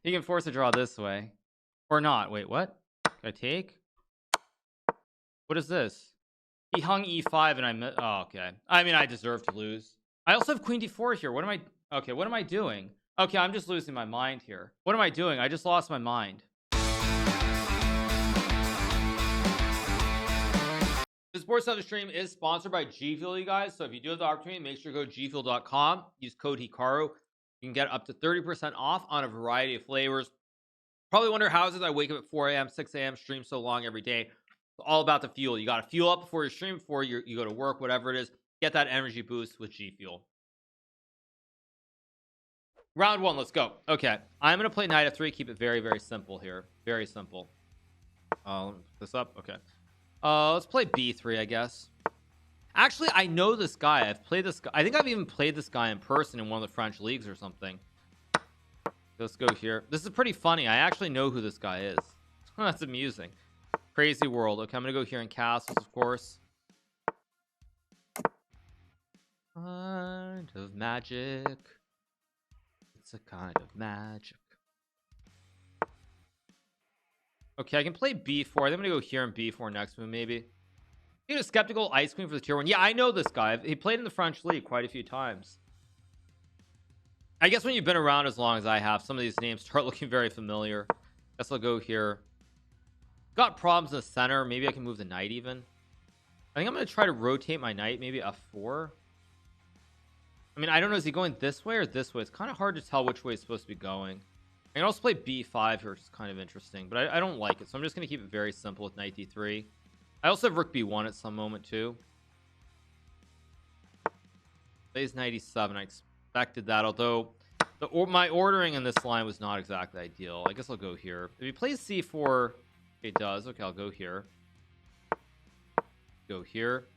He can force a draw this way. Or not. Wait, what? Can I take? What is this? He hung e5 and I missed. Oh, okay. I mean, I deserve to lose. I also have queen d4 here. What am I? Okay, what am I doing? Okay, I'm just losing my mind here. What am I doing? I just lost my mind. The Sports Center stream is sponsored by G Fuel, you guys. So if you do have the opportunity, make sure to go to gfuel.com. Use code Hikaru. You can get up to 30% off on a variety of flavors. Probably wonder how is it I wake up at 4 a.m., 6 a.m., stream so long every day. It's all about the fuel. You got to fuel up before you stream, before you go to work, whatever it is. Get that energy boost with G Fuel. Round one, let's go. Okay, I'm going to play knight f3. Keep it very, very simple here. Very simple. Let me put this up. Okay. Let's play b3, I guess. Actually, I know this guy. I've played this guy. I think I've even played this guy in person in one of the French leagues or something. Let's go here. This is pretty funny. I actually know who this guy is. That's amusing. Crazy world. Okay, I'm gonna go here in castles, of course. Kind of magic. It's a kind of magic. Okay, I can play b4. I think I'm gonna go here in b4 next move, maybe. Get a skeptical ice queen for the tier 1. Yeah, I know this guy. He played in the French league quite a few times. I guess when you've been around as long as I have, some of these names start looking very familiar. Guess I'll go here. Got problems in the center. Maybe I can move the knight even. I think I'm going to try to rotate my knight. Maybe f4. I mean, I don't know. Is he going this way or this way? It's kind of hard to tell which way it's supposed to be going. I can also play b5 here, which is kind of interesting. But I don't like it. So I'm just going to keep it very simple with knight d3. I also have rook b1 at some moment too. Plays knight e7. I expected that, although my ordering in this line was not exactly ideal. I guess I'll go here. If he plays c4, it does. Okay, I'll go here. Go here.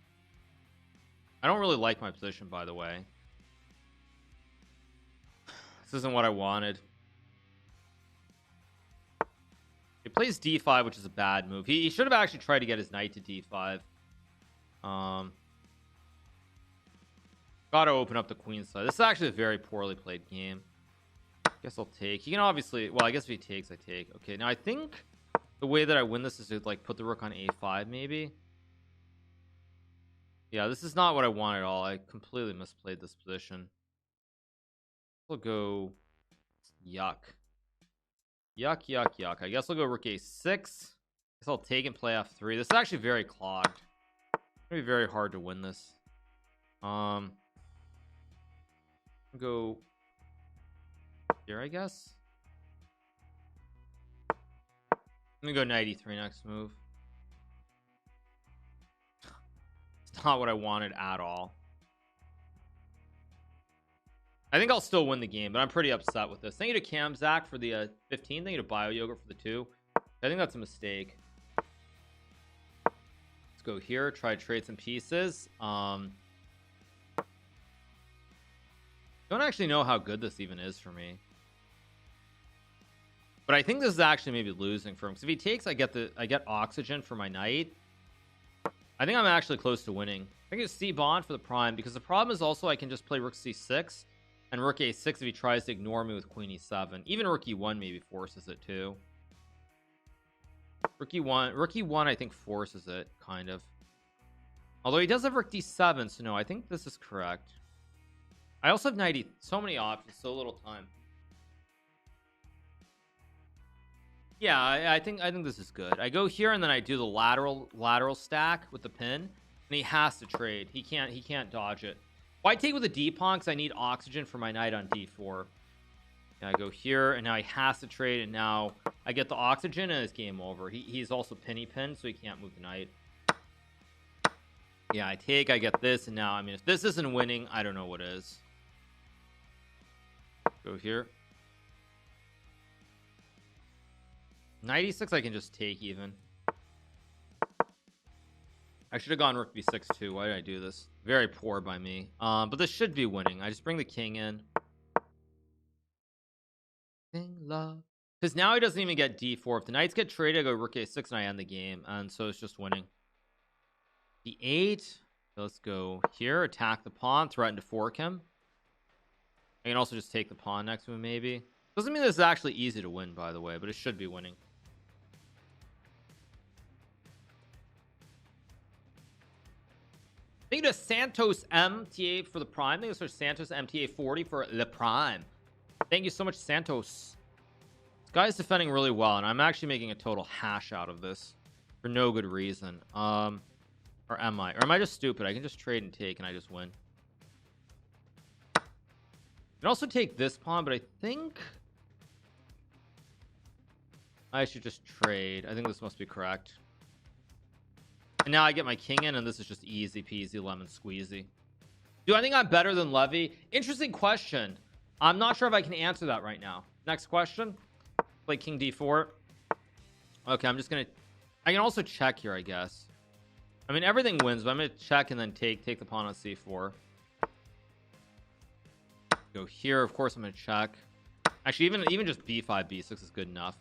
I don't really like my position, by the way. This isn't what I wanted. He plays d5, which is a bad move. He should have actually tried to get his knight to d5. Gotta open up the queen side. This is actually a very poorly played game. Guess I'll take. He can obviously, well, I guess if he takes, I take. Okay, now I think the way that I win this is to like put the rook on a5 maybe. Yeah, this is not what I want at all. I completely misplayed this position. We'll go yuck. Yuck, yuck, yuck. I guess I'll go rook a6. Guess I'll take and play f3. This is actually very clogged. It's gonna be very hard to win this. Go here, I guess. I'm gonna go knight e3 next move. It's not what I wanted at all. I think I'll still win the game, but I'm pretty upset with this. Thank you to Camzak for the 15. Thank you to Bio Yogurt for the 2. I think that's a mistake. Let's go here. Try to trade some pieces. Don't actually know how good this even is for me. But I think this is actually maybe losing for him. Because if he takes, I get oxygen for my knight. I think I'm actually close to winning. I think it's c-bond for the prime. Because the problem is also I can just play rook c6. And rook a6 if he tries to ignore me with queen e7. Even rook e1 maybe forces it too. Rook e1 I think forces it, kind of. Although he does have rook d7, so no, I think this is correct. I also have knight e. So many options, so little time. Yeah, I think this is good. I go here and then I do the lateral stack with the pin, and he has to trade. He can't dodge it. Why take with a d pawn? Because I need oxygen for my knight on d4. And I go here, and now he has to trade, and now I get the oxygen, and it's game over. He's also pinned, so he can't move the knight. Yeah, I take, I get this, and now, I mean, if this isn't winning, I don't know what is. Go here. Knight e6 I can just take even. I should have gone rook b6 too. Why did I do this? Very poor by me. But this should be winning. I just bring the king in. Love. Because now he doesn't even get d4. If the knights get traded, I go rook a6 and I end the game. And so it's just winning. d8. Let's go here. Attack the pawn. Threaten to fork him. I can also just take the pawn next to him maybe. Doesn't mean this is actually easy to win, by the way, but it should be winning. Thank you to Santos MTA for the Prime. Thank you for Santos MTA 40 for the Prime. Thank you so much, Santos. This guy's defending really well, and I'm actually making a total hash out of this for no good reason. Or am I? Or am I just stupid? I can just trade and take, and I just win. I can also take this pawn, but I think I should just trade. I think this must be correct. And now I get my king in, and this is just easy peasy lemon squeezy. Do I think I'm better than Levy? Interesting question. I'm not sure if I can answer that right now. Next question. Play king d4. Okay, I'm just gonna, I can also check here, I guess. I mean, everything wins, but I'm gonna check and then take the pawn on c4. Go here. Of course I'm gonna check. Actually, even just b5 b6 is good enough.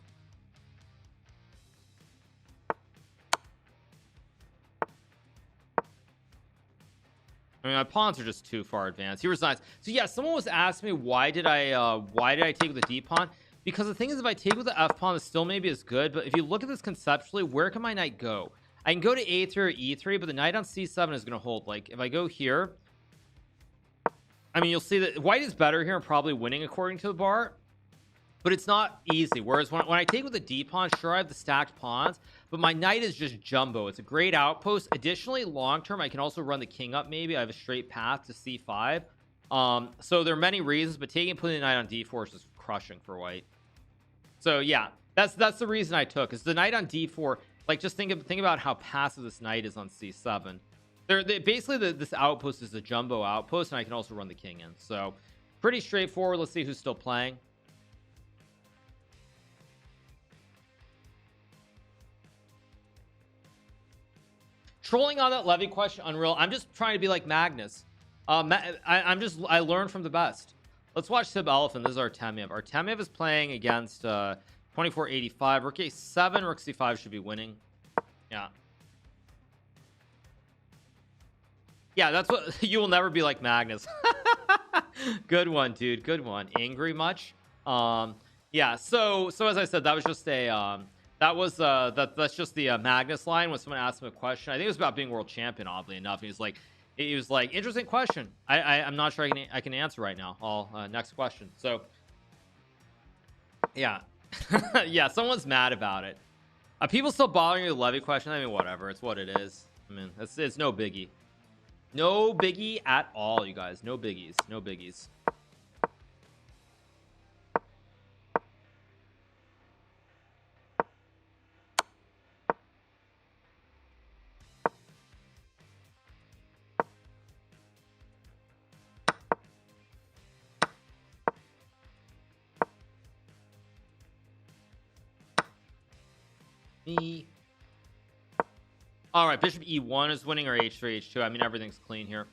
I mean, my pawns are just too far advanced. He resigns. So yeah, someone was asking me why did I take with the d pawn? Because the thing is, if I take with the f pawn, it still maybe is good. But if you look at this conceptually, where can my knight go? I can go to a3 or e3, but the knight on c7 is going to hold. Like if I go here, I mean, you'll see that white is better here and probably winning according to the bar, but it's not easy. Whereas when I take with the d pawn, sure, I have the stacked pawns, but my knight is just jumbo. It's a great outpost. Additionally, long term, I can also run the king up. Maybe I have a straight path to c5. So there are many reasons, but taking and putting the knight on d4 is just crushing for white. So yeah, that's the reason I took, is the knight on d4. Like, just think about how passive this knight is on c7. Basically this outpost is a jumbo outpost, and I can also run the king in. So pretty straightforward. Let's see who's still playing. Trolling on that Levy question, unreal. I'm just trying to be like Magnus. I learned from the best. Let's watch Sib Elephant. This is Artemiev. Artemiev is playing against 2485. Rook a7, rook c5 should be winning. Yeah. Yeah, that's what you will never be like Magnus. Good one, dude. Good one. Angry much? Yeah, so as I said, that was just a that's just the Magnus line when someone asked him a question. I think it was about being world champion, oddly enough. He was like, interesting question. I'm not sure I can answer right now. Next question. So yeah. Yeah, someone's mad about it. People still bothering you with the Levy question? I mean, whatever, it's what it is. I mean, it's no biggie. No biggie at all, you guys. No biggies. No biggies. Me. All right, bishop e1 is winning, or h3, h2. I mean, everything's clean here.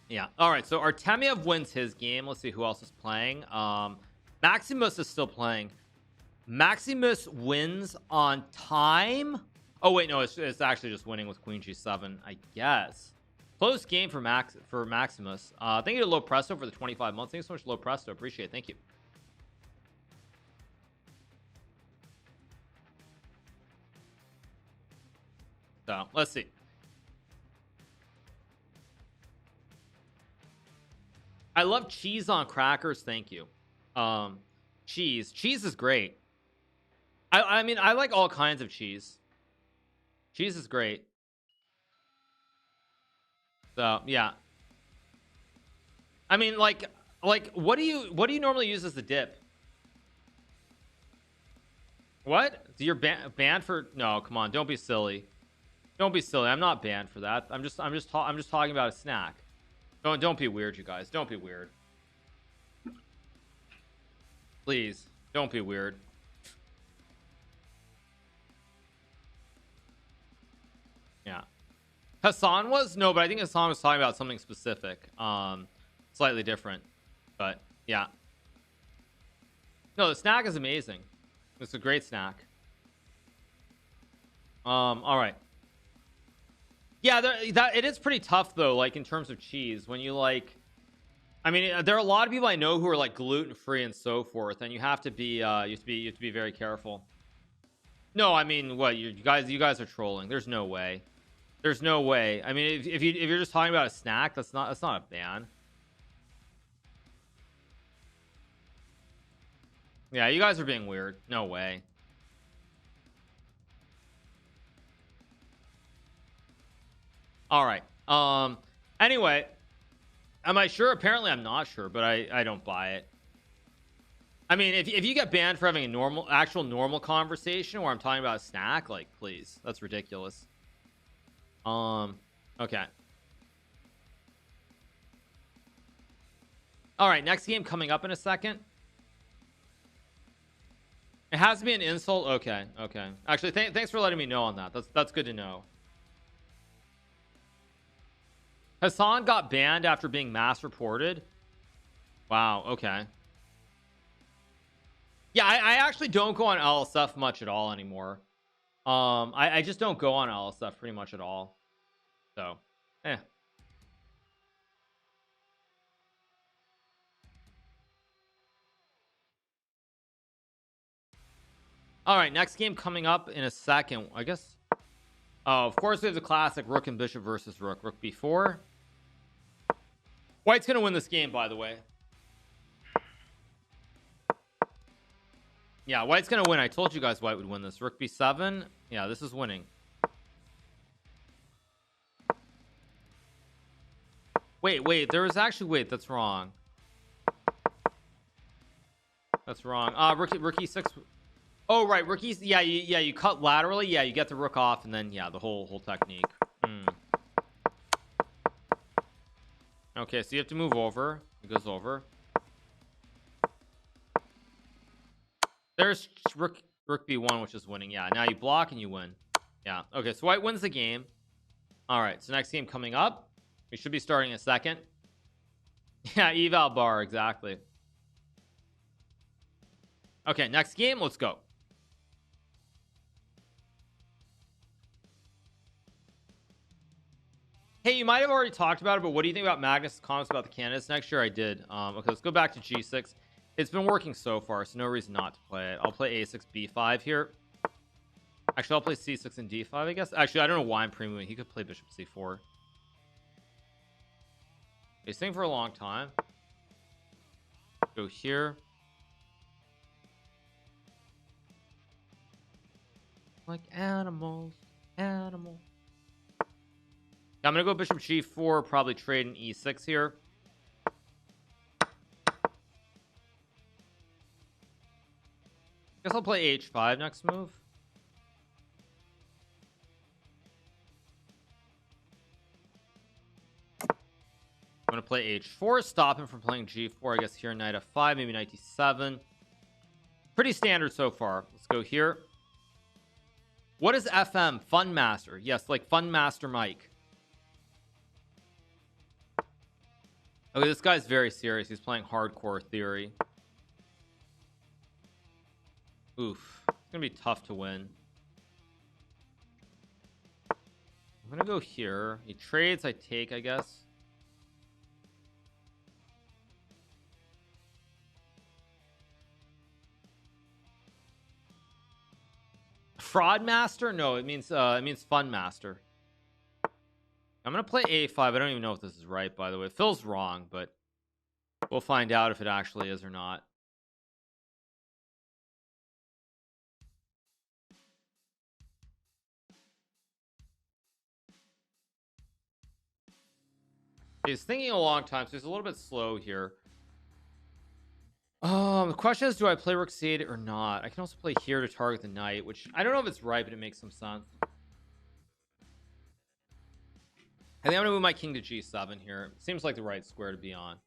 Yeah. All right, so Artemiev wins his game. Let's see who else is playing. Maximus is still playing. Maximus wins on time. Oh wait, no, it's actually just winning with queen g7, I guess. Close game for Maximus. Thank you to Low Presto for the 25 months. Thank you so much, Low Presto. Appreciate it. Thank you. So let's see. I love cheese on crackers. Thank you. Cheese is great. I mean, I like all kinds of cheese. Cheese is great. So yeah, I mean, like what do you normally use as the dip? What? You're banned for? No, come on, don't be silly. Don't be silly. I'm not banned for that. I'm just talking about a snack. Don't be weird, you guys. Don't be weird. Please, don't be weird. Yeah. Hassan was? No, but I think Hassan was talking about something specific. Slightly different. But yeah. No, the snack is amazing. It's a great snack. All right. Yeah, that it is pretty tough though, like in terms of cheese. When you like, I mean, there are a lot of people I know who are like gluten free and so forth, and you have to be you have to be very careful. No, I mean, what you guys are trolling. There's no way. There's no way. I mean, if you're just talking about a snack, that's not a ban. Yeah, you guys are being weird. No way. All right. Anyway, am I sure? Apparently I'm not sure, but I don't buy it. I mean, if you get banned for having a actual normal conversation where I'm talking about a snack, like, please, that's ridiculous. Okay. All right, next game coming up in a second. It has to be an insult. Okay, okay. Actually, thanks for letting me know on that. That's good to know. Hassan got banned after being mass reported. Wow. Okay. Yeah, I actually don't go on LSF much at all anymore. I just don't go on LSF pretty much at all. So, eh. All right, next game coming up in a second. I guess. Oh, of course we have the classic Rook and Bishop versus Rook. Rook B4. White's gonna win this game, by the way. Yeah, White's gonna win. I told you guys White would win this. Rook B7. Yeah, this is winning. Wait. There was actually that's wrong. That's wrong. Rook E6. Oh right, rookies. Yeah, you cut laterally. Yeah, you get the rook off, and then yeah, the whole technique. Okay, so you have to move over. It goes over. There's rook B1, which is winning. Yeah, now you block and you win. Yeah. Okay, so White wins the game. All right, so next game coming up. We should be starting in a second. Yeah, eval bar exactly. Okay, next game. Let's go. Hey, you might have already talked about it, but what do you think about Magnus' comments about the candidates next year? I did. Okay, let's go back to G6. It's been working so far, so no reason not to play it. I'll play A6, B5 here. Actually, I'll play C6 and D5, I guess. Actually, I don't know why I'm premiuming. He could play Bishop C4. He's staying for a long time. Go here. Like animals. Animals. I'm gonna go Bishop G4, probably trade an E6 here. Guess I'll play H5 next move. I'm gonna play H4, stop him from playing G4. I guess here Knight F5, maybe Knight D7. Pretty standard so far. Let's go here. What is FM? Fun Master. Yes, like Fun Master Mike. Okay, this guy's very serious. He's playing hardcore theory. Oof. It's gonna be tough to win. I'm gonna go here. He trades, I take, I guess. Fraud Master? No, it means Fun Master. I'm gonna play A5. I don't even know if this is right, by the way. It feels wrong, but we'll find out if it actually is or not. He's thinking a long time, so he's a little bit slow here. The question is, do I play Rook C8 or not? I can also play here to target the knight, which I don't know if it's right, but it makes some sense. I think I'm gonna move my king to G7 here. Seems like the right square to be on.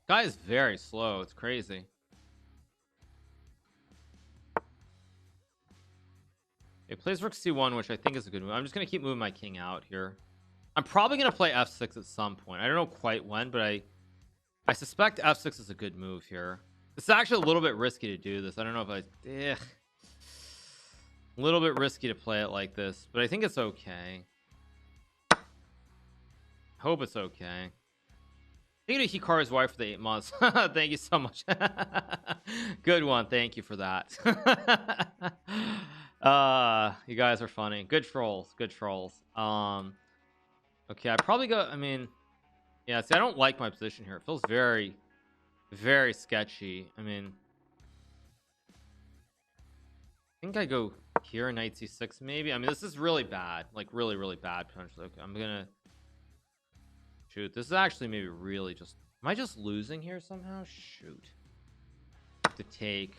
Guy is very slow. It's crazy. It plays Rook C1, which I think is a good move. I'm just gonna keep moving my king out here. I'm probably gonna play F6 at some point. I don't know quite when, but I suspect F6 is a good move here. It's actually a little bit risky to do this. I don't know if I A little bit risky to play it like this, but I think it's okay. Hope it's okay. Thank you to Hikaru's wife for the 8 months. Thank you so much. Good one. Thank you for that. You guys are funny. Good trolls. Good trolls. Okay, I probably go. I mean, yeah. See, I don't like my position here. It feels very, very sketchy. I mean, I think I go here, knight c6 maybe. I mean, this is really bad. Like really, really bad potentially. Okay, I'm gonna shoot. This is actually maybe really just. Am I just losing here somehow? Shoot. To take.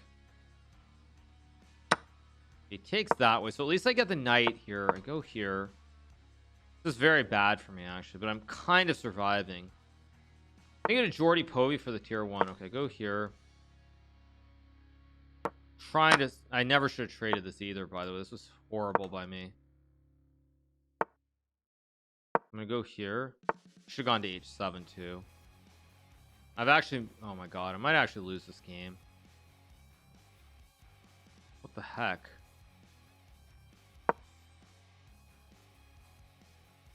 He takes that way, so at least I get the knight here. I go here. This is very bad for me actually, but I'm kind of surviving. I get a Jordy Povey for the tier 1. Okay, go here. Trying to. I never should have traded this either, by the way. This was horrible by me. I'm gonna go here. Should have gone to h7 too. I've actually. Oh my god, I might actually lose this game. What the heck?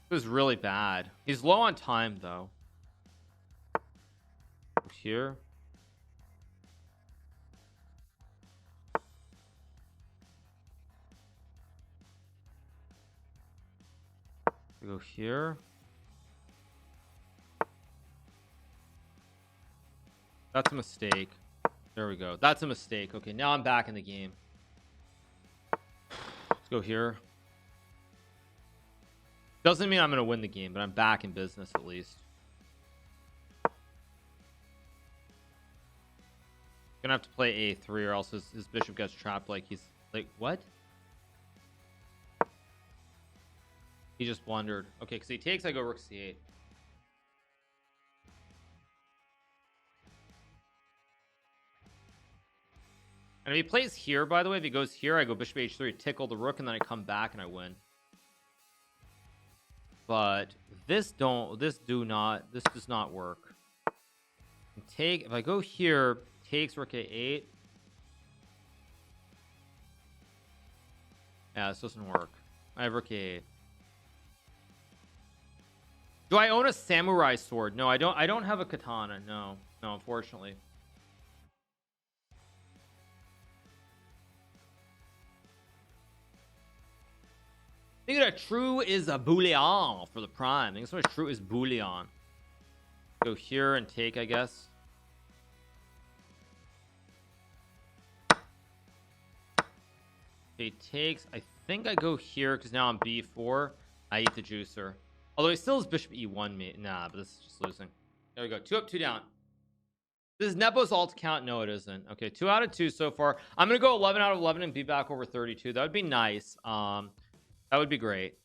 This is really bad. He's low on time though. Here. We go here. That's a mistake. There we go. That's a mistake. Okay, now I'm back in the game. Let's go here. Doesn't mean I'm going to win the game, but I'm back in business at least. Gonna have to play a3 or else his bishop gets trapped. Like he's like, what? He just blundered. Okay, because he takes, I go rook c8. And if he plays here, by the way, if he goes here, I go bishop h3, tickle the rook, and then I come back and I win. But this does not work. Take, if I go here, takes rook a8. Yeah, this doesn't work. I have rook a8. Do I own a samurai sword? No, I don't have a katana. No, unfortunately. I think that true is a bouillon for the prime. I think so much true is bouillon. Go here and take, I guess. Okay, takes. I think I go here because now I'm b4. I eat the juicer. Although he still has bishop e1 me. Nah, but this is just losing. There we go. 2 up, 2 down. This is Nepo's alt count. No, it isn't. Okay, 2 out of 2 so far. I'm gonna go 11 out of 11 and be back over 32. That would be nice. That would be great.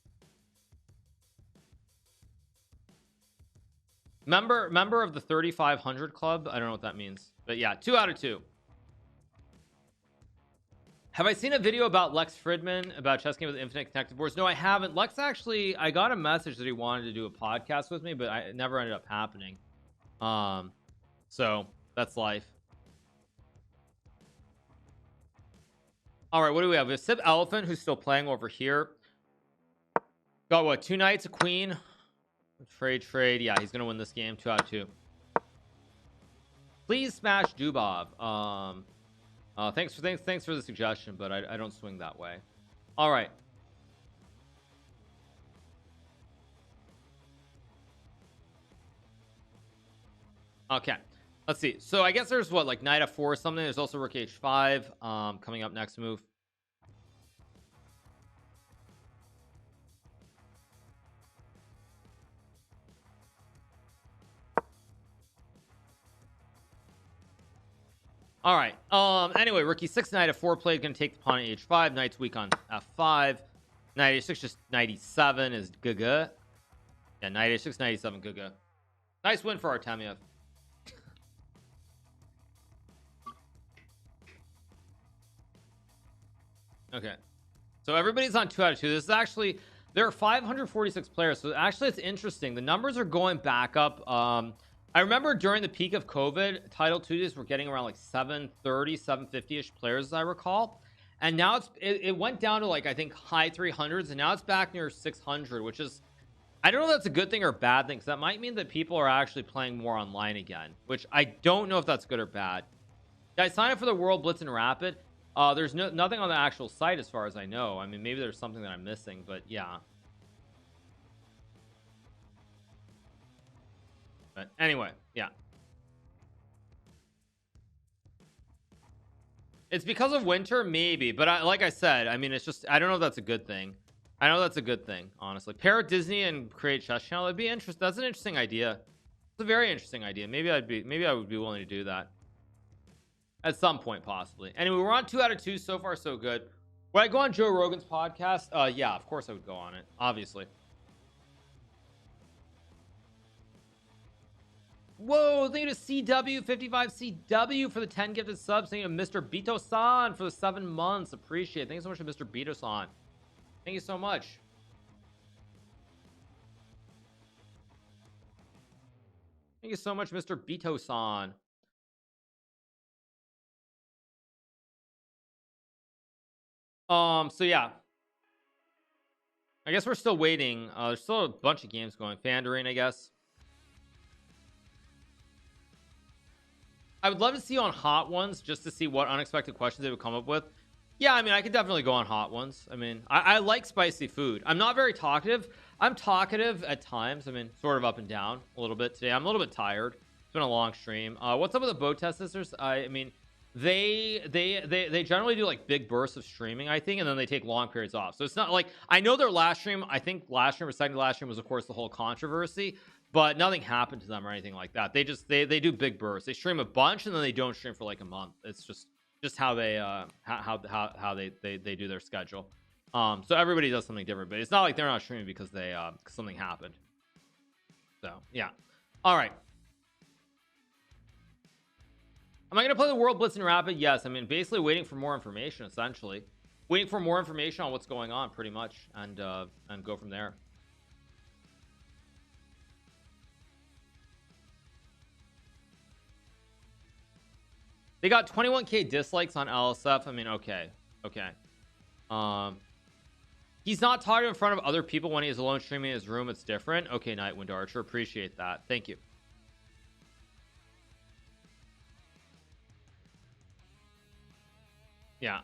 Member of the 3500 club. I don't know what that means, but yeah, 2 out of 2. Have I seen a video about Lex Fridman about chess game with infinite connected boards? No, I haven't. Lex actually, I got a message that he wanted to do a podcast with me, but it never ended up happening. So that's life. All right, what do we have? We have Sip Elephant, who's still playing over here. Got what? 2 knights, a queen. Trade. Yeah, he's gonna win this game. 2 out of 2. Please smash Dubov. Thanks for the suggestion, but I don't swing that way. All right. Okay, let's see. So I guess there's what, like knight f4 or something. There's also rook h5 coming up next move. All right. Anyway, rook e6, knight f4 play, gonna take the pawn at h5. Knight's weak on f5. Knight h6, just knight e7 is gaga. Yeah, knight h6, knight e7, gaga. Nice win for Artemiev. Okay, so everybody's on 2 out of 2. This is actually, there are 546 players, so actually it's interesting. The numbers are going back up. I remember during the peak of COVID, Title 2 days were getting around like 730, 750-ish players, as I recall. and now it went down to like I think high 300s, and now it's back near 600, which is, I don't know if that's a good thing or a bad thing, because that might mean that people are actually playing more online again, which I don't know if that's good or bad. Did I sign up for the World Blitz and Rapid? There's nothing on the actual site as far as I know. I mean, maybe there's something that I'm missing, but yeah. But anyway, yeah. It's because of winter, maybe, but like I said, I mean, it's just, I don't know if that's a good thing. I know that's a good thing, honestly. Pair with Disney and create chess channel. It'd be interesting. That's an interesting idea. It's a very interesting idea. Maybe I would be willing to do that at some point, possibly. Anyway, we're on 2 out of 2 so far, so good. Would I go on Joe Rogan's podcast? Yeah, of course I would go on it, obviously. Whoa, thank you to CW55CW for the 10 gifted subs. Thank you to Mr. Bito-san for the 7 months. Appreciate it. Thank you so much to Mr. Bito-san. Thank you so much. Thank you so much, Mr. Bito-san. So yeah, I guess we're still waiting. There's still a bunch of games going. Fandaring, I guess. I would love to see on Hot Ones just to see what unexpected questions they would come up with. Yeah, I mean, I could definitely go on Hot Ones. I mean, I like spicy food. I'm not very talkative. I'm talkative at times. I mean, sort of up and down a little bit today. I'm a little bit tired. It's been a long stream. What's up with the Bow Test Sisters? I mean, they generally do like big bursts of streaming, I think, and then they take long periods off. So it's not like, I know their last stream, I think last stream or second to last stream was of course the whole controversy, but nothing happened to them or anything like that. They just they do big bursts. They stream a bunch and then they don't stream for like a month. It's just how they how they do their schedule. So everybody does something different, but it's not like they're not streaming because they something happened. So yeah. All right. Am I going to play the World Blitz and Rapid? Yes. I mean, basically waiting for more information, essentially. Waiting for more information on what's going on, pretty much, and go from there. They got 21k dislikes on LSF. I mean, okay. He's not talking in front of other people when he's alone streaming in his room. It's different. Okay, Nightwind Archer. Appreciate that. Thank you. Yeah.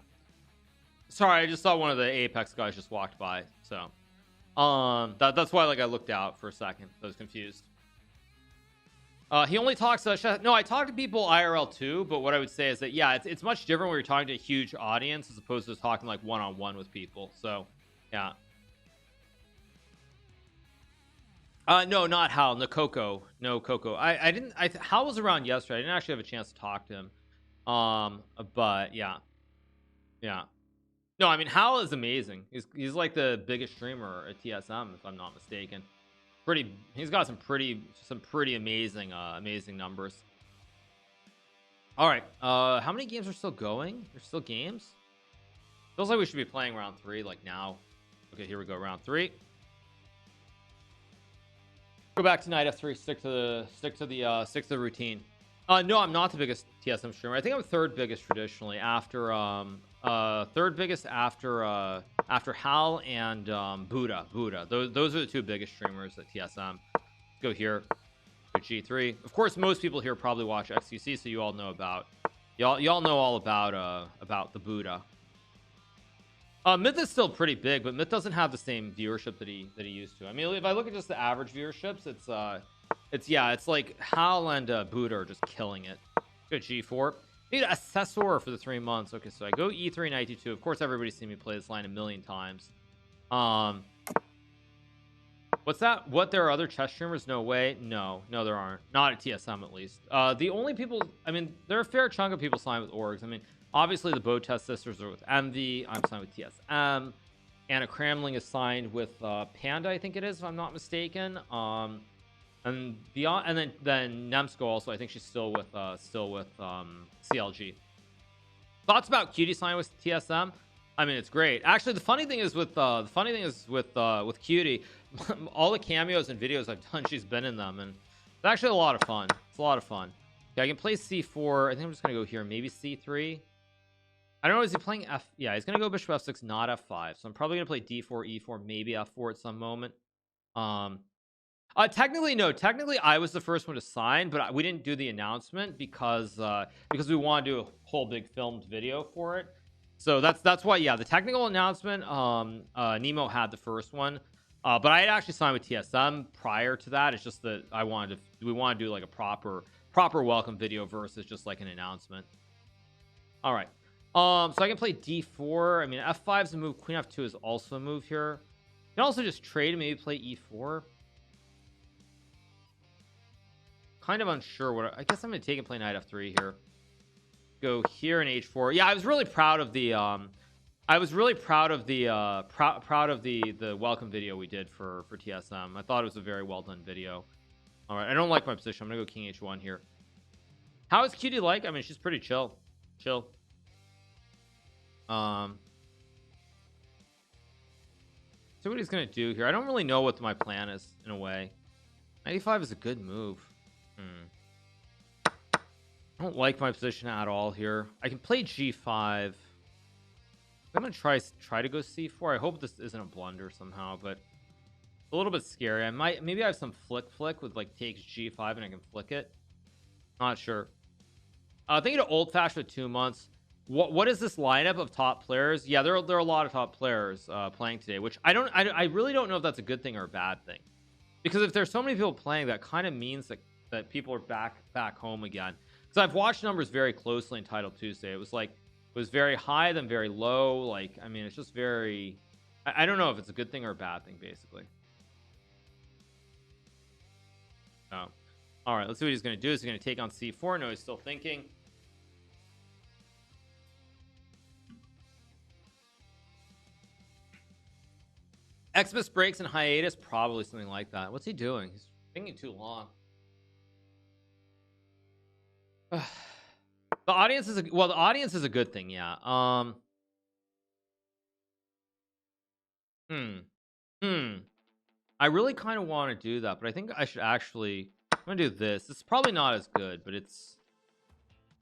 Sorry, I just saw one of the Apex guys just walked by. So, that's why like I looked out for a second. I was confused. He only talks no, I talk to people IRL too, but what I would say is that yeah, it's much different when you're talking to a huge audience as opposed to talking like one-on-one with people. So yeah. No, not Hal. No Coco. Hal was around yesterday. I didn't actually have a chance to talk to him. But yeah. No, I mean, Hal is amazing. He's like the biggest streamer at TSM, if I'm not mistaken. He's got some pretty amazing numbers. All right, how many games are still going? There's still games. Feels like we should be playing round 3 like now. Okay, here we go, round 3. Go back to night F3. Stick to the routine. No, I'm not the biggest TSM streamer. I think I'm third biggest traditionally after third biggest after Hal and Buddha. Those are the 2 biggest streamers at TSM. Let's go here. Go G3. Of course, most people here probably watch XQC, so you all know about y'all know all about the Buddha. Myth is still pretty big, but Myth doesn't have the same viewership that he used to. I mean, if I look at just the average viewerships, it's like Hal and Buddha are just killing it. Good G4. Need an assessor for the 3 months. Okay, so I go E3 knight E2. Of course, everybody's seen me play this line a million times. What's that? What, there are other chess streamers? No way. No, there aren't. Not at TSM, at least. The only people, I mean, there are a fair chunk of people signed with orgs. I mean, obviously the Bow Test Sisters are with MV. I'm signed with TSM. Anna Cramling is signed with Panda, I think it is, if I'm not mistaken. And beyond, and then Nemsko also, I think she's still with CLG. Thoughts about Cutie signing with TSM? I mean, it's great. Actually, the funny thing is with Cutie, all the cameos and videos I've done, she's been in them, and it's actually a lot of fun. It's a lot of fun. Okay, I can play C4. I think I'm just gonna go here. Maybe C3. I don't know, is he playing F? Yeah, he's gonna go bishop F6, not F5. So I'm probably gonna play D4, E4, maybe F4 at some moment. Technically, no. Technically, I was the first one to sign, but we didn't do the announcement because we want to do a whole big filmed video for it. So that's why. Yeah, the technical announcement. Nemo had the first one, but I had actually signed with TSM prior to that. It's just that we want to do like a proper welcome video versus just like an announcement. All right. So I can play D4. I mean, F5 is a move. Queen F2 is also a move here. You can also just trade and maybe play E4. Kind of unsure what I guess I'm gonna take and play knight F3 here. Go here in H4. Yeah, I was really proud of the the welcome video we did for TSM. I thought it was a very well done video. All right, I don't like my position. I'm gonna go King H1 here. How is QD like? I mean, she's pretty chill. See what he's gonna do here. I don't really know what my plan is in a way. 95 is a good move. I don't like my position at all here. I can play G5. I'm gonna try to go C4. I hope this isn't a blunder somehow, but a little bit scary. I might maybe I have some flick with like takes G5 and I can flick it. Not sure. Thinking of old fashioned with 2 months. What is this lineup of top players? Yeah, there are a lot of top players playing today, which I really don't know if that's a good thing or a bad thing, because if there's so many people playing, that kind of means that people are back home again. Because I've watched numbers very closely in Title Tuesday. It was very high, then very low. Like, I mean, it's just very, I don't know if it's a good thing or a bad thing, basically. Oh, all right. Let's see what he's going to do. Is he going to take on C4? No, he's still thinking. Xmas breaks and hiatus, probably something like that. What's he doing? He's thinking too long. The audience is the audience is a good thing, yeah. I really kind of want to do that, but I think I should actually, I'm gonna do this. It's probably not as good, but it's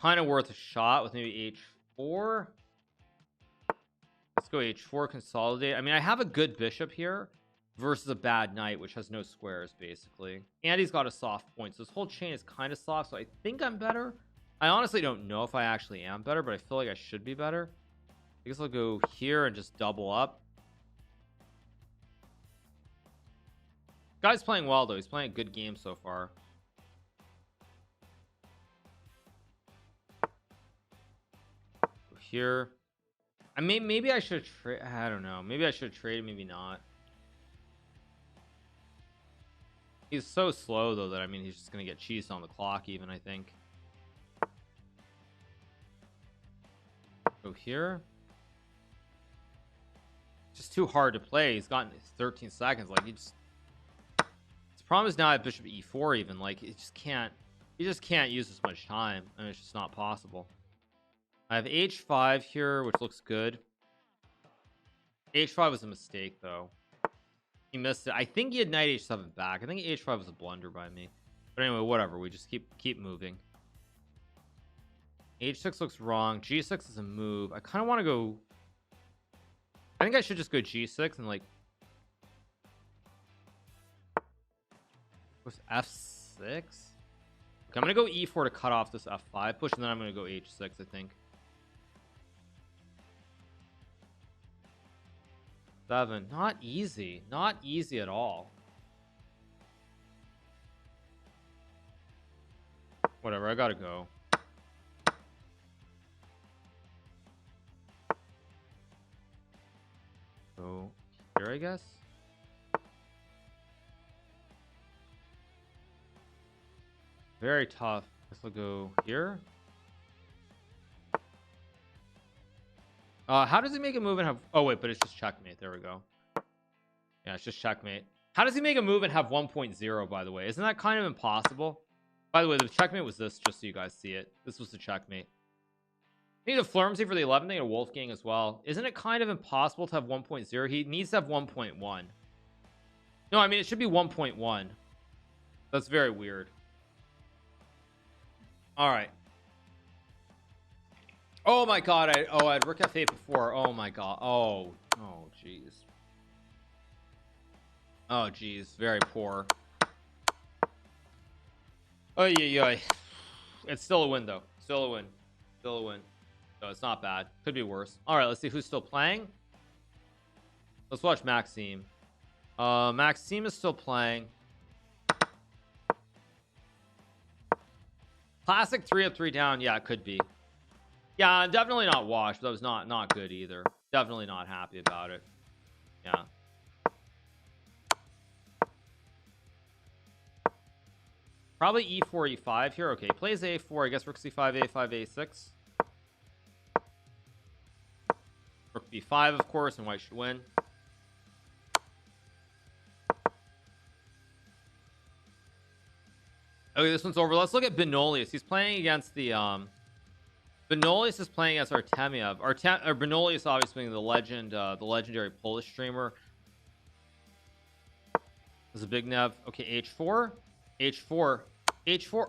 kind of worth a shot with maybe H4. Let's go H4, consolidate. I mean, I have a good bishop here versus a bad knight, which has no squares, basically. And he's got a soft point, so this whole chain is kind of soft, so I think I'm better. I honestly don't know if I actually am better, but I feel like I should be better. I guess I'll go here and just double up. Guy's playing well, though. He's playing a good game so far. Go here. I mean, maybe I should trade. I don't know. Maybe I should trade, maybe not. He's so slow, though, that I mean, he's just going to get cheesed on the clock, even, I think. Go here. Just too hard to play. He's gotten 13 seconds. Like, he just. His problem is now at bishop e4, even. Like, he just can't use as much time. I mean, it's just not possible. I have h5 here, which looks good. h5 was a mistake, though. He missed it. I think he had knight h7 back. I think h5 was a blunder by me. But anyway, whatever. We just keep moving. h6 looks wrong. g6 is a move. I kind of want to go. I think I should just go g6 and like. What's f6? Okay, I'm gonna go e4 to cut off this f5 push, and then I'm gonna go h6. I think. 7. Not easy. Not easy at all. Whatever, I gotta go. So here, I guess. Very tough. Guess I'll go here. How does he make a move and have... Oh, wait, but it's just checkmate. There we go. Yeah, it's just checkmate. How does he make a move and have 1.0, by the way? Isn't that kind of impossible? By the way, the checkmate was this, just so you guys see it. This was the checkmate. I need a Flermsy for the 11th thing, and a Wolfgang as well. Isn't it kind of impossible to have 1.0? He needs to have 1.1. No, I mean, it should be 1.1. That's very weird. All right. Oh my god, I had rook f8 before. Oh my god. Oh jeez. Oh jeez, very poor. Oh yeah. It's still a win though. Still a win. Still a win. So it's not bad. Could be worse. All right, let's see who's still playing. Let's watch Maxime. Maxime is still playing. Classic 3 up 3 down. Yeah, it could be. Yeah, definitely not washed. That was not good either. Definitely not happy about it. Yeah. Probably e4 e5 here. Okay, plays a4. I guess rook c5 a5 a6. Rook b5, of course, and white should win. Okay, this one's over. Let's look at Benolius. He's playing against the Benolius is playing against Artemiev. Benolius obviously being the legendary Polish streamer. There's a big Nev. Okay, h4 h4 h4.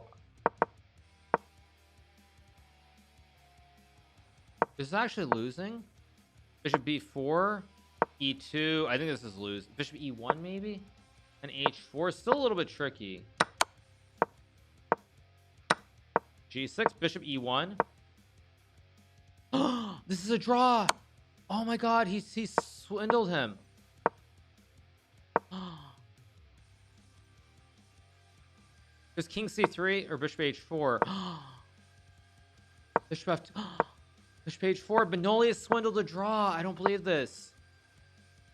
This is actually losing. Bishop b4 e2. I think this is lose. Bishop e1 maybe, and h4 is still a little bit tricky. g6, bishop e1. This is a draw. Oh my god, he swindled him. Is king c3 or bishop h4? Bishop f2. Bishop h4. Benolius swindled a draw. I don't believe this.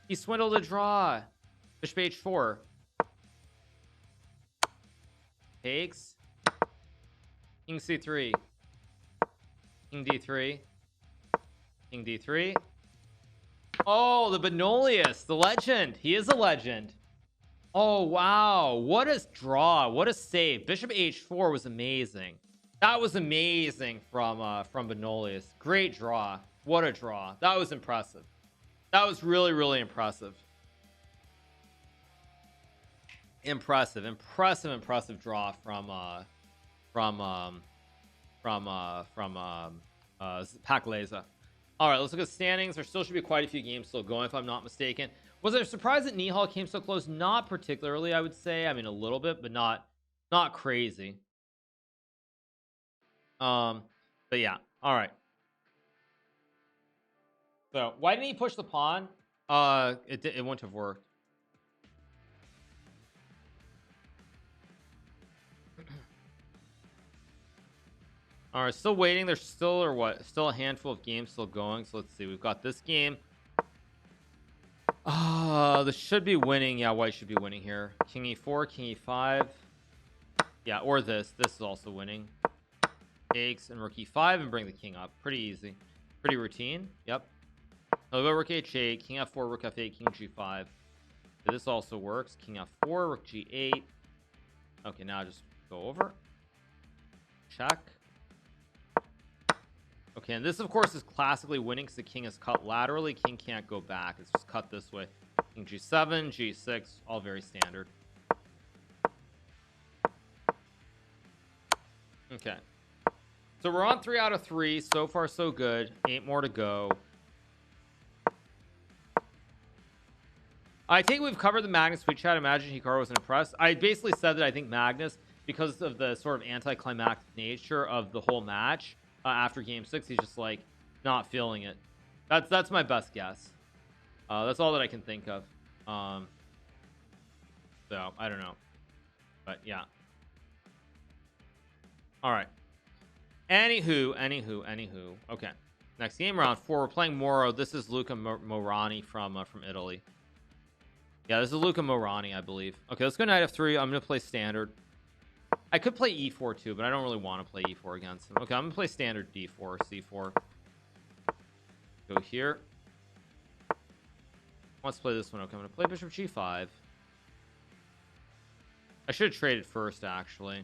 He swindled a draw. Bishop h4. Takes. King c3. King d3. King d3. Oh, the Benolius, the legend. He is a legend. Oh wow, what a draw, what a save. Bishop h4 was amazing. That was amazing from Benolius. Great draw. What a draw. That was impressive. That was really impressive. Impressive draw from Pakleza. All right, let's look at standings. There still should be quite a few games still going, if I'm not mistaken. Was I surprised that Nihal came so close? Not particularly, I would say. I mean, a little bit, but not crazy. But yeah. All right. So why didn't he push the pawn? It wouldn't have worked. All right, still waiting. There's still still a handful of games still going. So let's see. We've got this game. This should be winning. Yeah, white should be winning here. King e4, king e5. Yeah, or this is also winning. Takes and rook e5 and bring the king up. Pretty easy, pretty routine. Yep. I'll go rook h8, king f4, rook f8, king g5. So this also works. King f4, rook g8. Okay, now just go over. Check. Okay, and this of course is classically winning because the king is cut laterally. King can't go back. It's just cut this way. King g7, g6, all very standard. Okay, so we're on 3 out of 3. So far so good. 8 more to go. I think we've covered the Magnus tweet chat. Imagine Hikaru wasn't impressed. I basically said that I think Magnus, because of the sort of anticlimactic nature of the whole match, after game 6, he's just like not feeling it. That's my best guess. That's all that I can think of. So I don't know, but yeah. All right. Anywho. Okay. Next game, round 4. We're playing Moro. This is Luca Morani from Italy. Yeah, this is Luca Morani, I believe. Okay, let's go knight f3. I'm gonna play standard. I could play e4 too, but I don't really want to play e4 against him. Okay, I'm gonna play standard d4, c4. Go here. Let's play this one. Okay, I'm gonna play bishop g5. I should have traded first, actually.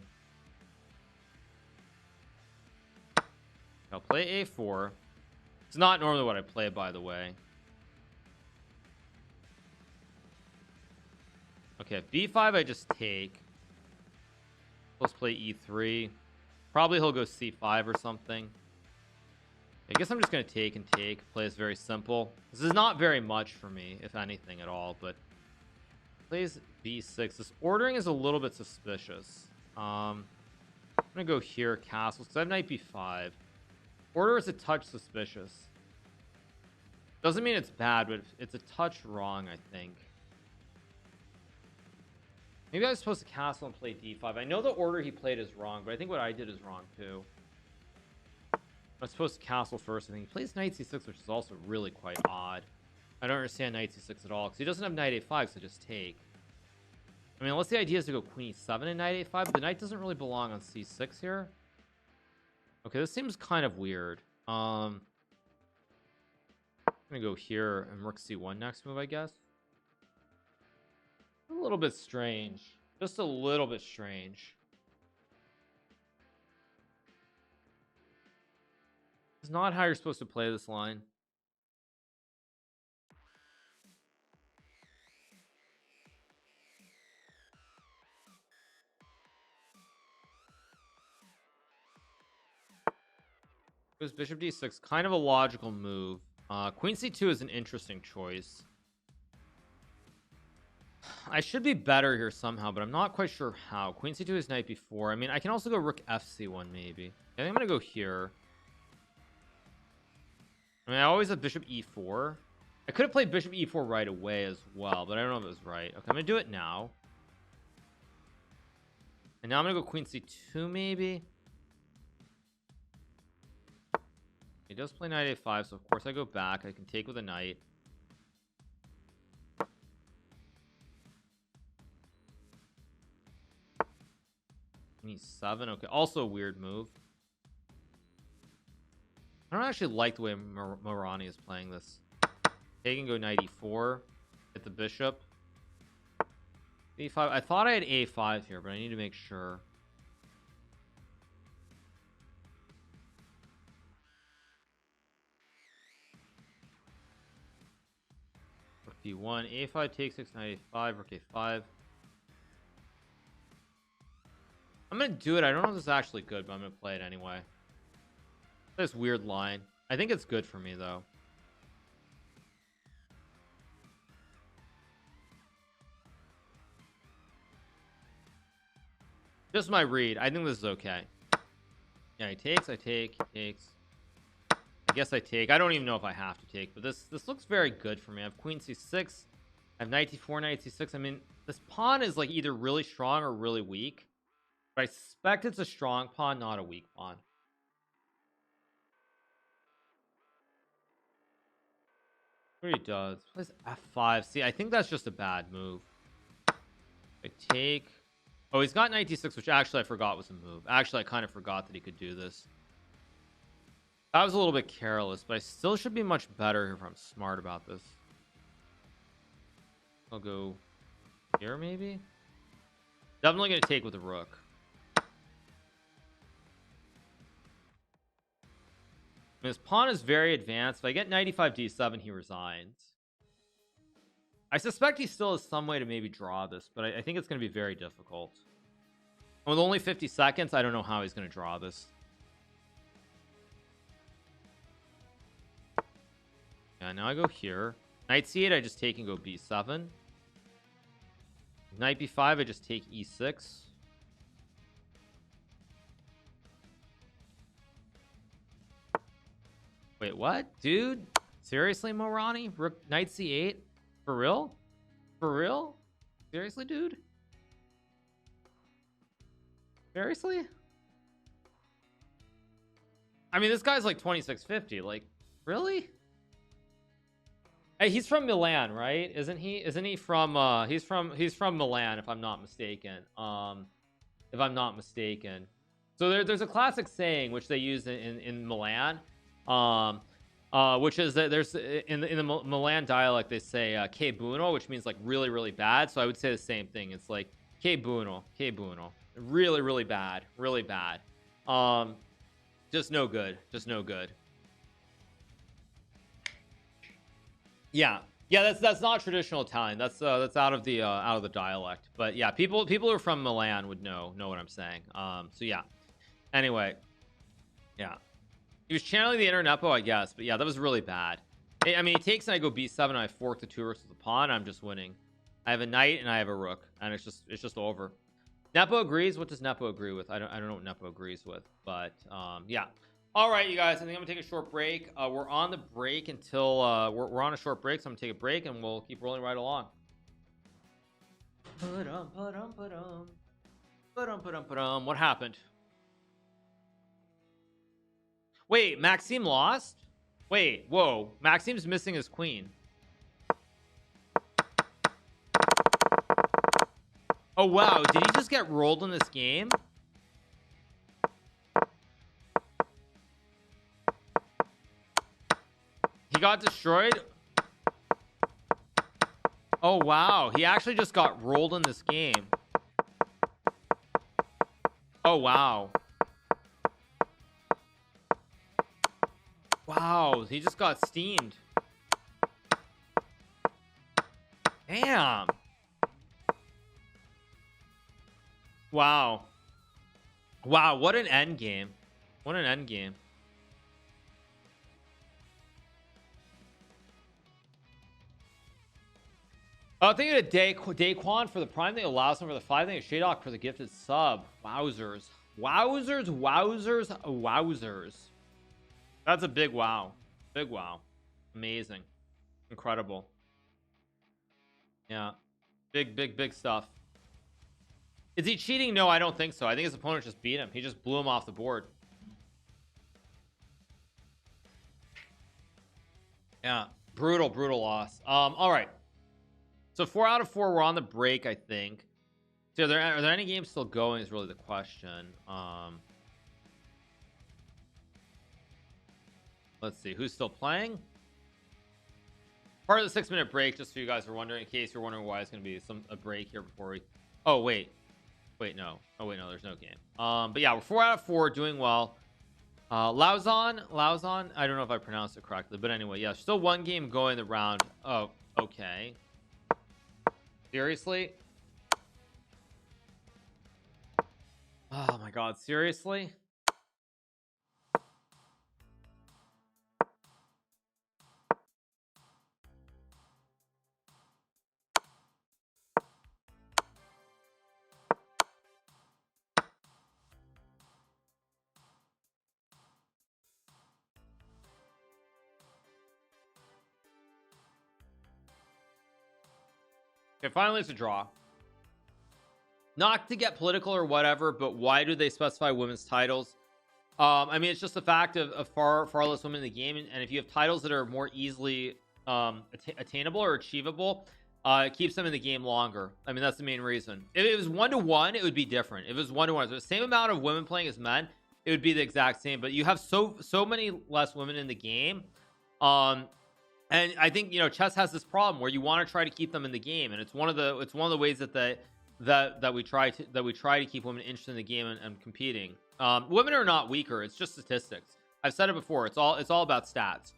I'll play a4. It's not normally what I play, by the way. Okay, b5 I just take. Let's play e3. Probably he'll go c5 or something. I guess I'm just gonna take and take. Play this very simple. This is not very much for me, if anything at all, but plays b6. This ordering is a little bit suspicious. I'm gonna go here, castle, because I have knight b5. Order is a touch suspicious. Doesn't mean it's bad, but it's a touch wrong, I think. Maybe I was supposed to castle and play d5. I know the order he played is wrong, but I think what I did is wrong too. I was supposed to castle first. I think he plays knight c6, which is also really quite odd. I don't understand knight c6 at all, because he doesn't have knight a5, so just take. I mean, unless the idea is to go queen e7 and knight a5, but the knight doesn't really belong on c6 here. Okay, this seems kind of weird. I'm gonna go here and rook c1 next move, I guess. A little bit strange. Just a little bit strange. It's not how you're supposed to play this line. It was bishop d6, kind of a logical move. Queen c2 is an interesting choice. I should be better here somehow, but I'm not quite sure how. Queen c2 is knight b4. I mean, I can also go rook fc1 maybe. I think I'm gonna go here. I mean, I always have bishop e4. I could have played bishop e4 right away as well, but I don't know if it was right. Okay, I'm gonna do it now. And now I'm gonna go queen c2 maybe. He does play knight a5, so of course I go back. I can take with a knight. Queen e7. Okay, also a weird move. I don't actually like the way Morani is playing this. Take and go knight e4. Hit the bishop. e5. I thought I had a5 here, but I need to make sure. Rook d1. a5 takes 6, knight a5. Rook a5. I'm gonna do it. I don't know if this is actually good, but I'm gonna play it anyway. This weird line. I think it's good for me though. Just my read. I think this is okay. Yeah, he takes. I take. He takes. I guess I take. I don't even know if I have to take, but this looks very good for me. I have queen c6. I have knight d4, knight c6. I mean, this pawn is like either really strong or really weak. But I suspect it's a strong pawn, not a weak pawn. What he does. Plays f5. See, I think that's just a bad move. I take. Oh, he's got knight d6, which actually I forgot was a move. Actually, I kind of forgot that he could do this. That was a little bit careless, but I still should be much better if I'm smart about this. I'll go here, maybe? Definitely going to take with the rook. His pawn is very advanced. If I get knight e5 d7, he resigns. I suspect he still has some way to maybe draw this, but I think it's going to be very difficult. And with only 50 seconds, I don't know how he's going to draw this. Yeah, now I go here. Knight c8, I just take and go b7. Knight b5, I just take e6. Wait, what? Dude? Seriously, Morani? Rook, knight c8? For real? For real? Seriously, dude? Seriously? I mean, this guy's like 2650. Like, really? Hey, he's from Milan, right? Isn't he from he's from Milan, if I'm not mistaken. If I'm not mistaken. So there's a classic saying which they use in Milan. Which is that there's in the Milan dialect they say che buono, which means like really, really bad. So I would say the same thing. It's like che buono, really, really bad, really bad. Just no good, just no good. Yeah, that's not traditional Italian. That's out of the dialect. But yeah, people who are from Milan would know what I'm saying. So yeah. Anyway, yeah. He was channeling the inner Nepo, I guess, but yeah, that was really bad. I mean, he takes and I go b7, and I fork the 2 rooks with the pawn. I'm just winning. I have a knight and I have a rook, and it's just over. Nepo agrees. What does Nepo agree with? I don't know what Nepo agrees with, but yeah. All right, you guys. I think I'm gonna take a short break. We're on the break until we're on a short break, so I'm gonna take a break and we'll keep rolling right along. What happened? Wait, Maxime lost? Wait, whoa. Maxime's missing his queen. Oh, wow. Did he just get rolled in this game? He got destroyed? Oh, wow. He actually just got rolled in this game. Oh, wow. Wow, he just got steamed. Damn. Wow. Wow, what an end game. What an end game. Oh, thank you to Daquan for the prime. They allows him for the 5. Thank you Shadok for the gifted sub. Wowzers. Wowzers, wowzers, wowzers. That's a big wow. Big wow. Amazing. Incredible. Yeah. Big stuff. Is he cheating? No, I don't think so. I think his opponent just beat him. He just blew him off the board. Yeah. Brutal loss. All right. So 4 out of 4. We're on the break, I think. So are there any games still going is really the question. Let's see who's still playing. Part of the 6-minute break, just so you guys are wondering, in case you're wondering why it's going to be a break here before we. Oh wait, no. Oh wait, no, there's no game. But yeah, we're 4 out of 4, doing well. Lauzon. I don't know if I pronounced it correctly, but anyway, yeah, still 1 game going the round. Oh, okay. Seriously? Oh my God, seriously? Okay, finally it's a draw. Not to get political or whatever, but why do they specify women's titles? I mean, it's just the fact of far less women in the game, and if you have titles that are more easily attainable or achievable, it keeps them in the game longer. I mean, that's the main reason. If it was 1-to-1, it would be different. If it was 1-to-1, so the same amount of women playing as men, it would be the exact same. But you have so many less women in the game. And I think, you know, chess has this problem where you want to try to keep them in the game, and it's one of the ways that we try to keep women interested in the game and competing. Women are not weaker; it's just statistics. I've said it before. It's all about stats.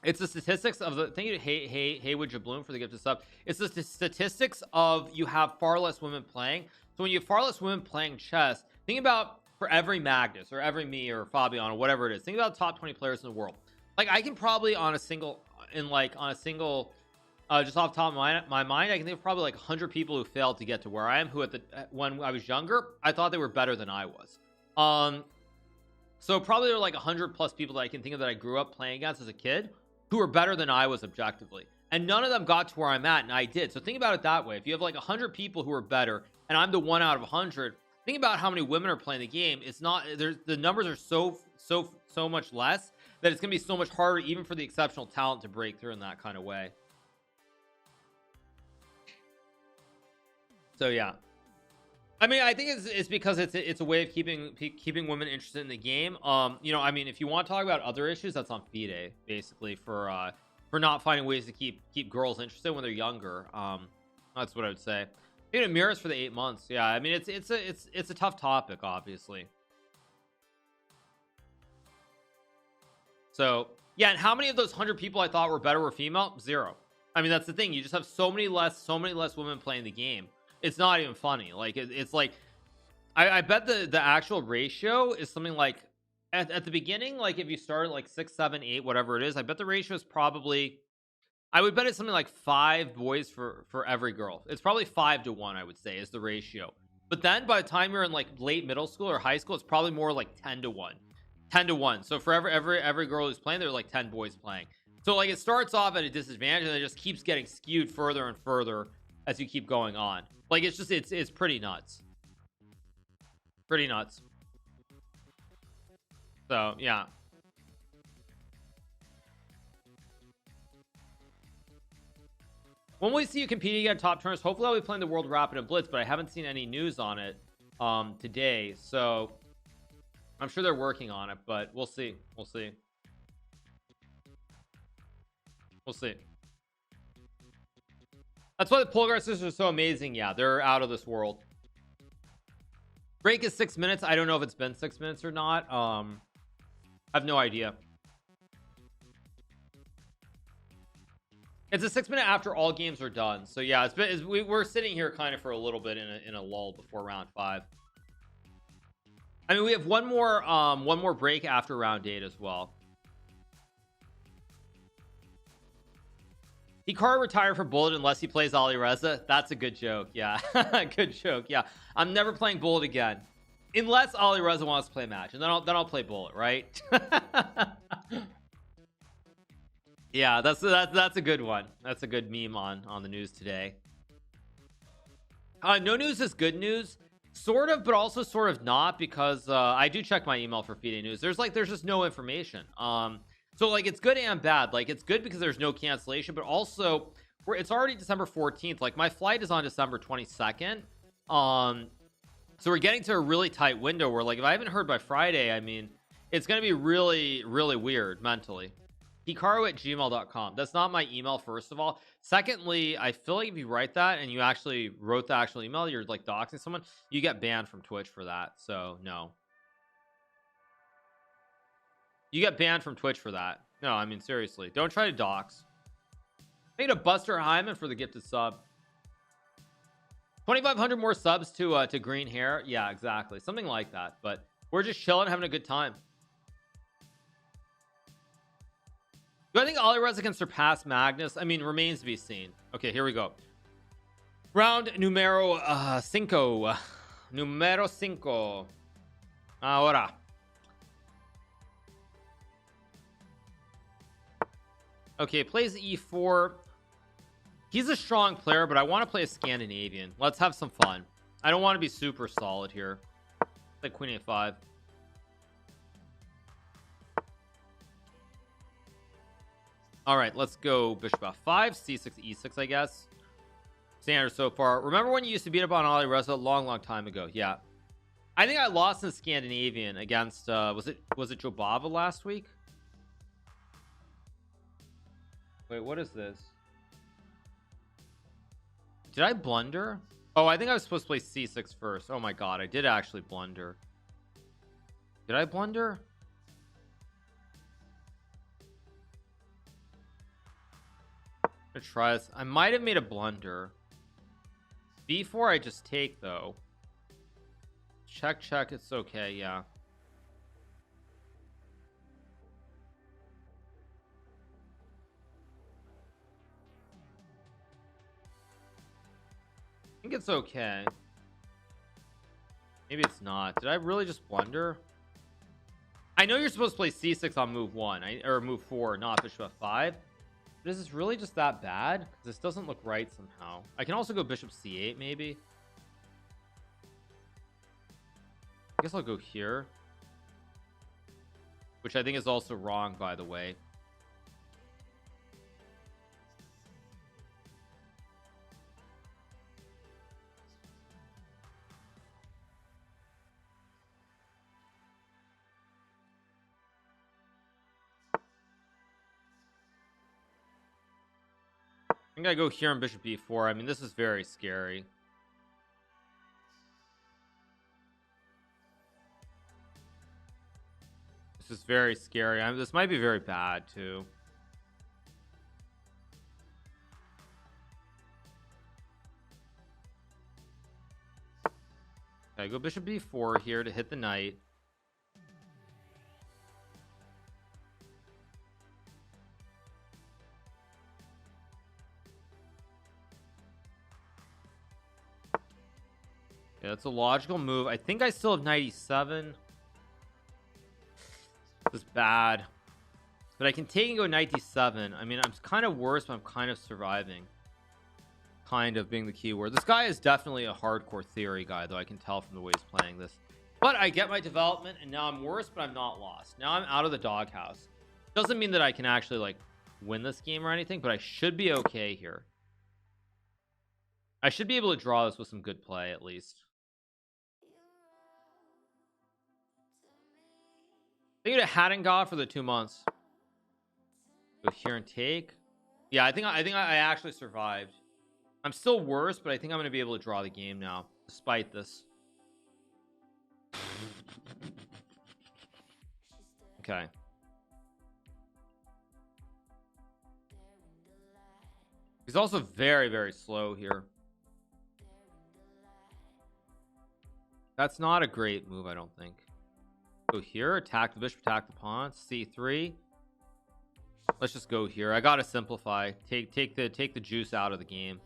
It's the statistics of the. Thank you to Haywood Jabloom for the gift of sub. It's the statistics of you have far less women playing. So when you have far less women playing chess, think about for every Magnus or every me or Fabian or whatever it is. Think about the top 20 players in the world. Like I can probably just off the top of my mind, I can think of probably like 100 people who failed to get to where I am, who when I was younger, I thought they were better than I was. So probably there are like 100 plus people that I can think of that I grew up playing against as a kid who were better than I was objectively, and none of them got to where I'm at, and I did. So think about it that way. If you have like 100 people who are better and I'm the 1 out of 100, think about how many women are playing the game. It's not the numbers are so much less that it's gonna be so much harder even for the exceptional talent to break through in that kind of way. So yeah, I mean, I think it's because it's a way of keeping women interested in the game. You know, I mean, if you want to talk about other issues, that's on FIDE basically for not finding ways to keep girls interested when they're younger. That's what I would say. You know, mirrors for the 8 months. Yeah, I mean, it's a tough topic, obviously. So yeah, and how many of those 100 people I thought were better were female? 0. I mean, that's the thing. You just have so many less women playing the game. It's not even funny. Like it's like I bet the actual ratio is something like At the beginning, like if you start at like 6, 7, 8, whatever it is, I bet the ratio is probably, I would bet it's something like 5 boys for every girl. It's probably 5 to 1, I would say, is the ratio. But then by the time you're in like late middle school or high school, it's probably more like 10 to 1. 10 to 1. So for every girl who's playing, there are like 10 boys playing. So like it starts off at a disadvantage and it just keeps getting skewed further and further as you keep going on. Like it's just it's pretty nuts. Pretty nuts. So yeah. When we see you competing at top tournaments, hopefully I'll be playing the World Rapid and Blitz, but I haven't seen any news on it today. So I'm sure they're working on it, but we'll see. We'll see. We'll see. That's why the Polgar sisters are so amazing. Yeah, they're out of this world. Break is 6 minutes. I don't know if it's been 6 minutes or not. I have no idea. It's a 6 minute after all games are done. So yeah, we're sitting here kind of for a little bit in a lull before round 5. I mean, we have one more break after round 8 as well. Hikaru retire for Bullet unless he plays Ali Reza. That's a good joke. Yeah. Good joke. Yeah. I'm never playing Bullet again. Unless Ali Reza wants to play a match. And then I'll play Bullet, right? Yeah, that's a good one. That's a good meme on the news today. No news is good news. Sort of, but also sort of not, because I do check my email for FIDE news. There's just no information. So like it's good and bad. Like it's good because there's no cancellation, but also it's already December 14th. Like my flight is on December 22nd. So we're getting to a really tight window where, like, if I haven't heard by Friday, I mean, it's gonna be really, really weird mentally. Hikaru@gmail.com. That's not my email, first of all. Secondly, I feel like if you write that and you actually wrote the actual email, you're like doxing someone, you get banned from Twitch for that. So no. You get banned from Twitch for that. No, I mean, seriously, don't try to dox. Made a Buster Hyman for the gifted sub. 2,500 more subs to green hair. Yeah, exactly, something like that. But we're just chilling, having a good time. Do I think Ali Reza can surpass Magnus? I mean, remains to be seen. Okay, here we go. Round numero 5. Numero 5. Ahora. Okay, plays e4. He's a strong player, but I want to play a Scandinavian. Let's have some fun. I don't want to be super solid here. Like Queen A5. All right, let's go Bishop F5, C6, E6, I guess. Standard so far. Remember when you used to beat up on Ali Reza? Long time ago. Yeah. I think I lost in Scandinavian against was it Jobava last week? Wait, what is this? Did I blunder? Oh, I think I was supposed to play C6 first. Oh my god, I did actually blunder. Did I blunder? I'm gonna try this. I might have made a blunder. B4 I just take though. Check, it's okay, yeah. I think it's okay. Maybe it's not. Did I really just blunder? I know you're supposed to play C6 on move 1 or move 4, not Bishop F5. But is this really just that bad? Because this doesn't look right somehow. I can also go Bishop C8 maybe. I guess I'll go here, which I think is also wrong, by the way. I think I go here on Bishop B4. I mean, this is very scary. This is very scary. I mean, this might be very bad too. Okay, I go Bishop B4 here to hit the knight. Okay, that's a logical move. I think I still have 97. This is bad, but I can take and go 97. I mean, I'm kind of worse, but I'm kind of surviving. Kind of being the key word. This guy is definitely a hardcore theory guy, though. I can tell from the way he's playing this. But I get my development, and now I'm worse, but I'm not lost. Now I'm out of the doghouse. Doesn't mean that I can actually like win this game or anything, but I should be okay here. I should be able to draw this with some good play at least. I think it hadn't got for the 2 months. Go here and take. Yeah, I think I actually survived. I'm still worse, but I think I'm going to be able to draw the game now, despite this. Okay. He's also very, very slow here. That's not a great move, I don't think. Go here, attack the bishop, attack the pawn, c3. Let's just go here. I gotta simplify. Take the juice out of the game.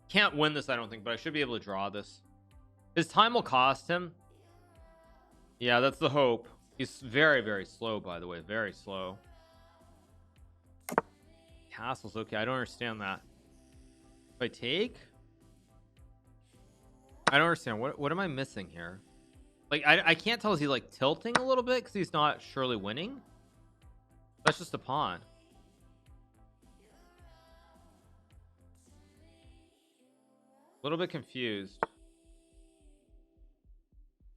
Can't win this, I don't think, but I should be able to draw this. His time will cost him. Yeah, that's the hope. He's very, very slow, by the way. Very slow. Castles, okay, I don't understand that. If I take, I don't understand. What am I missing here? Like, I can't tell. Is he like tilting a little bit because he's not surely winning? That's just a pawn. A little bit confused.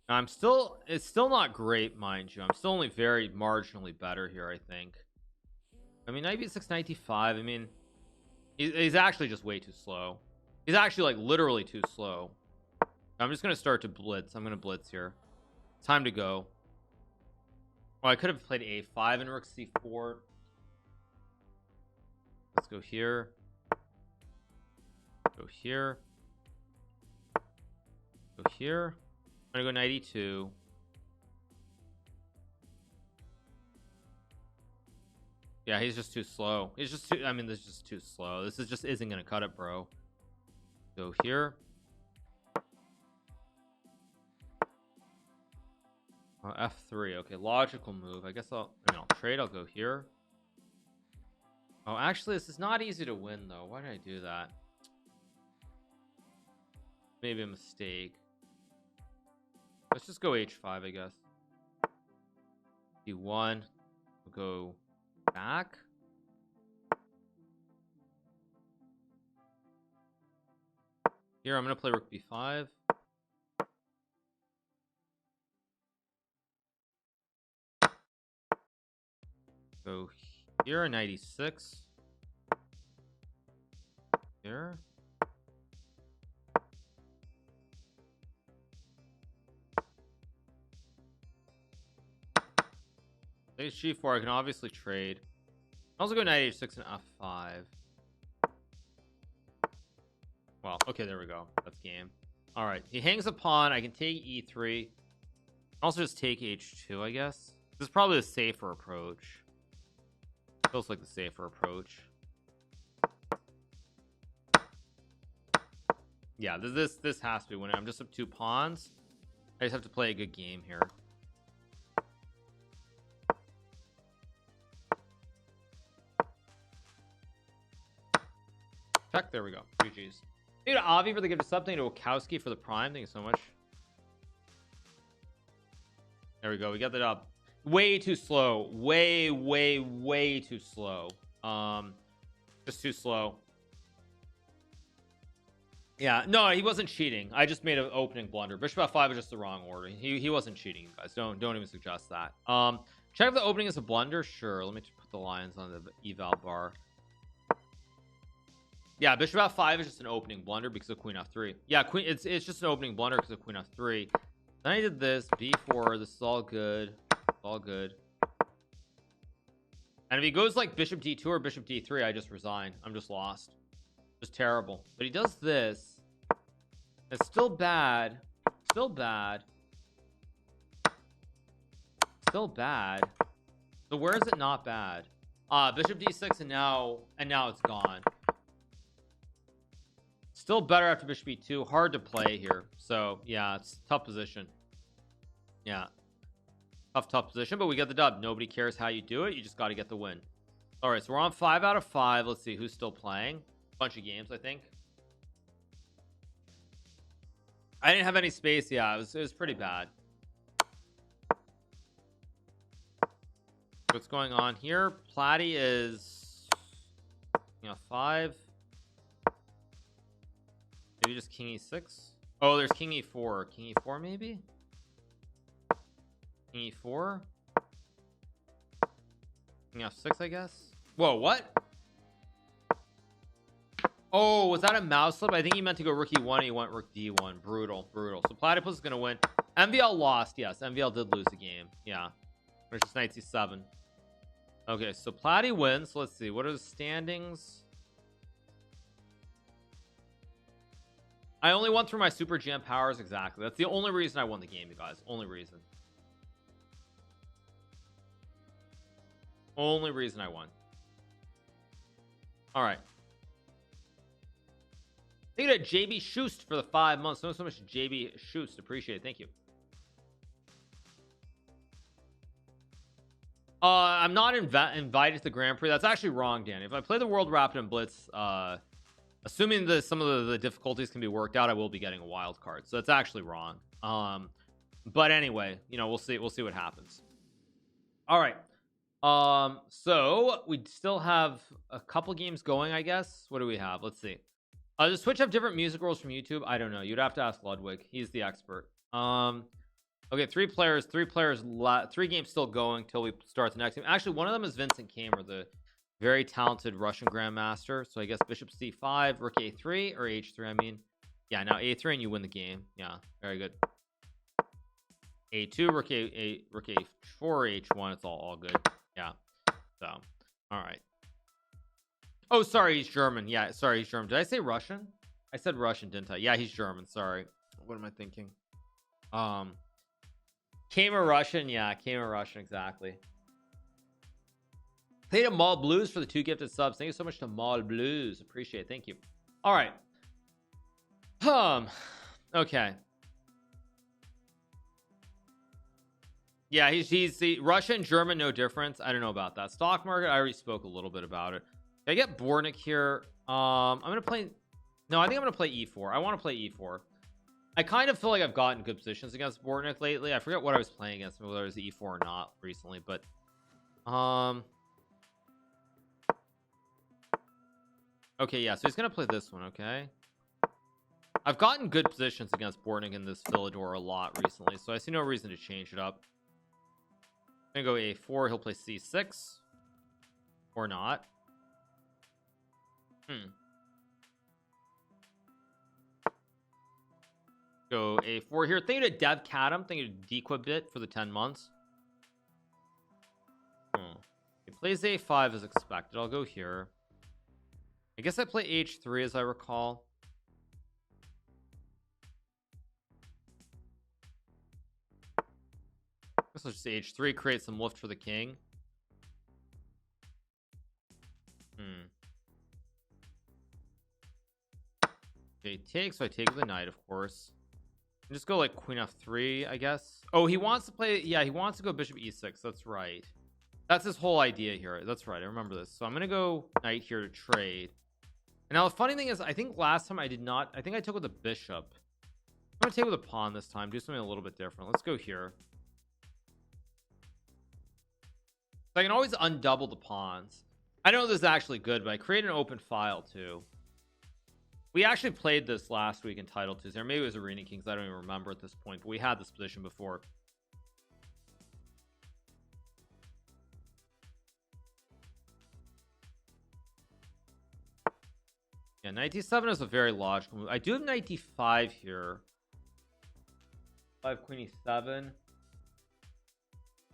Now, it's still not great, mind you. I'm still only very marginally better here, I think. I mean, knight b6, knight d5. I mean, he's actually just way too slow. He's actually like literally too slow. I'm just gonna start to blitz. I'm gonna blitz here. Time to go. Oh, I could have played a5 and rook c4. Let's go here. Go here. Go here. I'm gonna go knight e2. Yeah, he's just too slow. He's just too, I mean, this is just too slow. This is just isn't gonna cut it, bro. Go here. F3. Okay, logical move. I guess I'll trade. I'll go here. Oh, actually, this is not easy to win though. Why did I do that? Maybe a mistake. Let's just go h5, I guess. d1. We'll go back. Here, I'm gonna play rook b5. Go here, knight e6. Here. H4, I can obviously trade. I'll also go knight h6 and f5. Well, okay, there we go. That's game. All right, he hangs a pawn. I can take e3. Also just take h2, I guess. This is probably the safer approach. Feels like the safer approach. Yeah, this has to be winning. I'm just up 2 pawns. I just have to play a good game here. Check. There we go. GG's. Thank you to Avi for the gift of sub. Thank you to Wachowski for the prime. Thank you so much. There we go. We got that up. Way too slow. Way too slow. Just too slow. Yeah, no, he wasn't cheating. I just made an opening blunder. Bishop f5 was just the wrong order. He wasn't cheating, you guys. Don't even suggest that. Check if the opening is a blunder. Sure. Let me just put the lines on the eval bar. Yeah, bishop f5 is just an opening blunder because of queen f3. Yeah, queen. It's just an opening blunder because of queen f3. Then I did this b4. This is all good. All good. And if he goes like bishop d2 or bishop d3, I just resign. I'm just lost. Just terrible. But he does this. It's still bad. Still bad. Still bad. So where is it not bad? Bishop d6, and now it's gone. Still better after bishop e2. Hard to play here. So yeah, it's a tough position. Yeah, tough position, but we get the dub. Nobody cares how you do it. You just got to get the win. All right, so we're on 5 out of 5. Let's see who's still playing. Bunch of games, I think. I didn't have any space. Yeah, it was pretty bad. What's going on here? Platy is 5. Maybe just king e6. Oh, there's king e4. King e4 maybe? King e4? King f6, I guess. Whoa, what? Oh, was that a mouse slip? I think he meant to go rook e1. He went rook d1. Brutal. So Platypus is gonna win. MVL lost. Yes, MVL did lose the game. Yeah, there's just knight c7. Okay, so Platy wins. Let's see, what are the standings? I only went through my super jam powers. Exactly, that's the only reason I won the game, you guys. Only reason I won. All right, thank you to JB Schust for the 5 months. So much JB Schust, appreciate it. Thank you. I'm not invited to the Grand Prix. That's actually wrong, Danny. If I play the World Rapid and Blitz, assuming that some of the difficulties can be worked out, I will be getting a wild card. So that's actually wrong. But anyway, we'll see what happens. All right. So we still have a couple games going, I guess. What do we have? Let's see. Does Twitch have different music rules from YouTube? I don't know. You'd have to ask Ludwig. He's the expert. Okay, 3 players, 3 games still going till we start the next game. Actually, one of them is Vincent Kamer, the very talented Russian grandmaster. So I guess bishop c5, rook a3, or h3. I mean, yeah, now a3 and you win the game. Yeah, very good. a2, rook a4, h1. It's all good. Yeah. So, all right. Oh, sorry, he's German. Yeah, sorry, he's German. Did I say Russian? I said Russian, didn't I? Yeah, he's German. Sorry. What am I thinking? Kamer Russian. Yeah, Kamer Russian. Exactly. Thank you to Mall Blues for the 2 gifted subs. Thank you so much to Mall Blues. Appreciate it. Thank you. All right. Okay. Yeah, he's the Russian, German, no difference. I don't know about that. Stock market, I already spoke a little bit about it. Can I get Bornik here? I'm gonna play. No, I think I'm gonna play e4. I want to play e4. I kind of feel like I've gotten good positions against Bornik lately. I forget what I was playing against him, whether it was e4 or not recently, but okay, yeah, so he's gonna play this one. Okay, I've gotten good positions against Bornik in this Philidor a lot recently, so I see no reason to change it up. I'm gonna go a4. He'll play c6 or not. Go a4 here. Thank you to Dev Cadam. Thank you to Dequabit for the 10 months. He plays a5 as expected. I'll go here. I guess I play h3 as I recall. I guess I'll just h3, create some lift for the king. Okay, take, so I take with the knight, of course. And just go like queen f3, I guess. Oh, he wants to play, yeah, he wants to go bishop e6. That's right. That's his whole idea here. That's right, I remember this. So I'm gonna go knight here to trade. And now the funny thing is, I think last time I did not, I think I took with a bishop. I'm gonna take with a pawn this time, do something a little bit different. Let's go here. So I can always undouble the pawns. I know this is actually good, but I create an open file too. We actually played this last week in Title 2, or maybe it was Arena Kings. I don't even remember at this point, but we had this position before. Yeah, knight d7 is a very logical move. I do have knight d5 here. 5 queen e7. I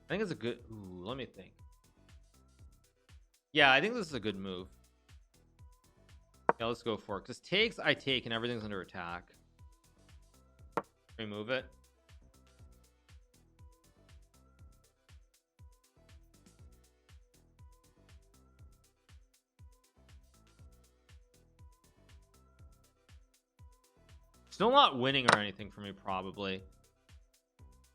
think it's a good. Ooh, let me think. Yeah, I think this is a good move. Yeah, let's go for it. Because takes, I take, and everything's under attack. Remove it. Still not winning or anything for me, probably.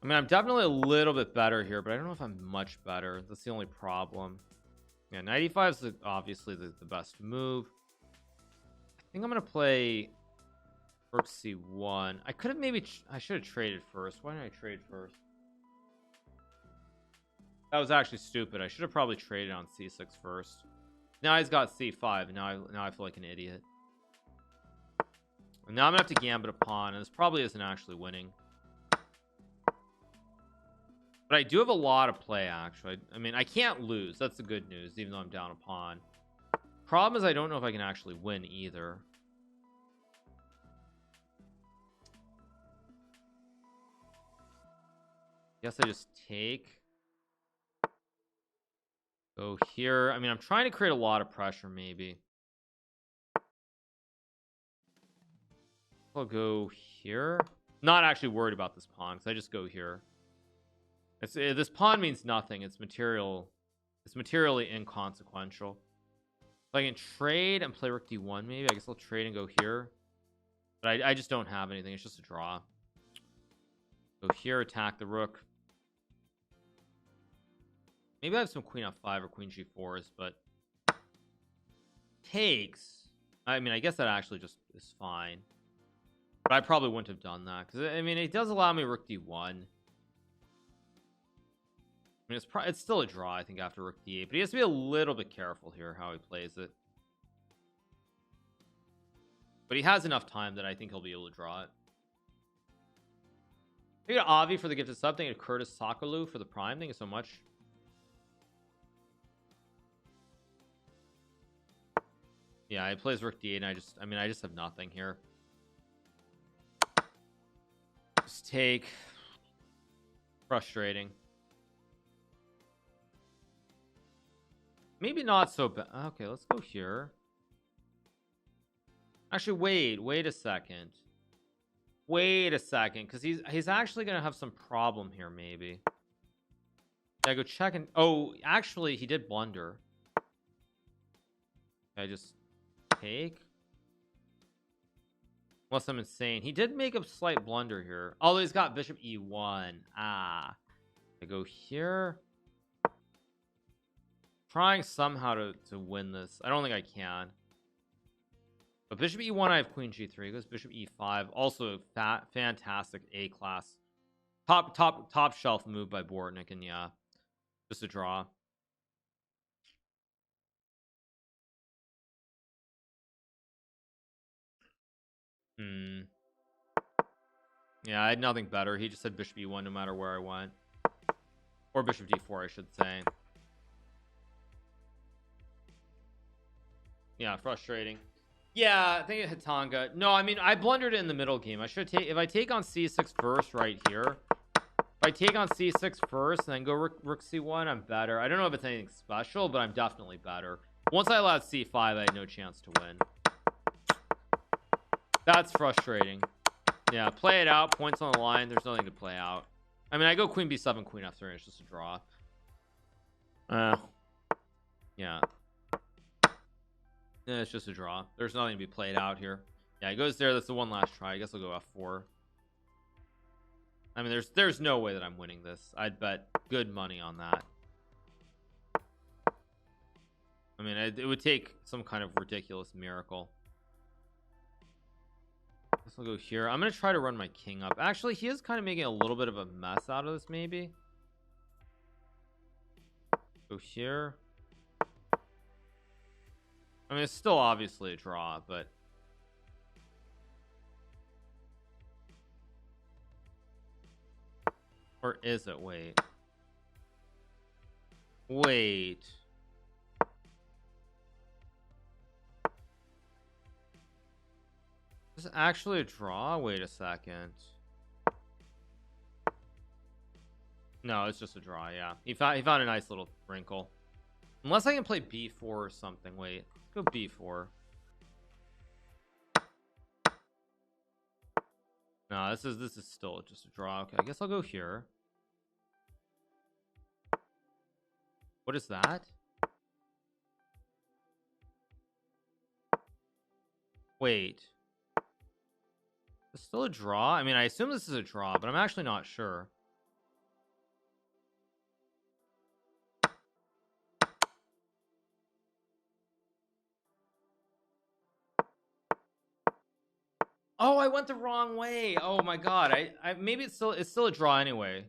I mean, I'm definitely a little bit better here, but I don't know if I'm much better. That's the only problem. Yeah, 95 is obviously the best move. I think I'm gonna play rook c1. I could have maybe I should have traded first. Why didn't I trade first? That was actually stupid. I should have probably traded on c6 first. Now he's got c5. Now I feel like an idiot. And now I'm gonna have to gambit a pawn, and this probably isn't actually winning. But I do have a lot of play, actually. I mean, I can't lose. That's the good news, even though I'm down a pawn. Problem is, I don't know if I can actually win either. Guess I just take. Go here. I mean, I'm trying to create a lot of pressure, maybe. I'll go here. Not actually worried about this pawn, because I just go here. This pawn means nothing. It's material. It's materially inconsequential. If I can trade and play rook d1, maybe. I guess I'll trade and go here. But I just don't have anything. It's just a draw. Go here, attack the rook. Maybe I have some queen f5 or queen g4s, but takes. I mean, I guess that actually just is fine. But I probably wouldn't have done that because I mean, it does allow me rook d1. I mean, it's still a draw, I think, after rook d8, but he has to be a little bit careful here how he plays it. But he has enough time that I think he'll be able to draw it. Thank you to Avi for the gift of sub. Thank you to Curtis Sakalu for the prime. Thank you so much. Yeah, he plays rook d8, and I just have nothing here. Just take. Frustrating. Maybe not so bad. Okay, let's go here. Actually, wait a second. Wait a second, because he's actually gonna have some problem here, maybe. I go check and oh, actually, he did blunder. I just take. Unless I'm insane. He did make a slight blunder here. Although he's got bishop e1. I go here. Trying somehow to win this. I don't think I can. But bishop e1, I have queen g3. It goes bishop e5. Also fantastic A class. Top shelf move by Bortnik, and yeah. Just a draw. Yeah, I had nothing better. He just said bishop e1 no matter where I went. Or bishop d4, I should say. Yeah, frustrating. Yeah, I think Hitanga. No, I mean, I blundered it in the middle game. I should take, if I take on c6 first right here. If I take on c6 first and then go rook c1, I'm better. I don't know if it's anything special, but I'm definitely better. Once I allowed c5, I had no chance to win. That's frustrating. Yeah, play it out. Points on the line. There's nothing to play out. I mean, I go queen b7, queen f3. It's just a draw. Yeah. Yeah, it's just a draw. There's nothing to be played out here. Yeah, he goes there. That's the one last try. I guess I'll go f4. I mean, there's no way that I'm winning this. I'd bet good money on that. I mean, it would take some kind of ridiculous miracle. I guess I'll go here. I'm gonna try to run my king up. Actually, he is kind of making a little bit of a mess out of this, maybe. Go here. I mean, it's still obviously a draw, but or is it? Wait. Is this actually a draw? Wait a second. No, it's just a draw. Yeah, he found a nice little wrinkle. Unless I can play b4 or something. Wait, let's go b4. No, this is still just a draw. Okay, I guess I'll go here. What is that? Wait. This Still a draw. I mean, I assume this is a draw, but I'm actually not sure. Oh, I went the wrong way. Oh my god. I maybe it's still a draw anyway.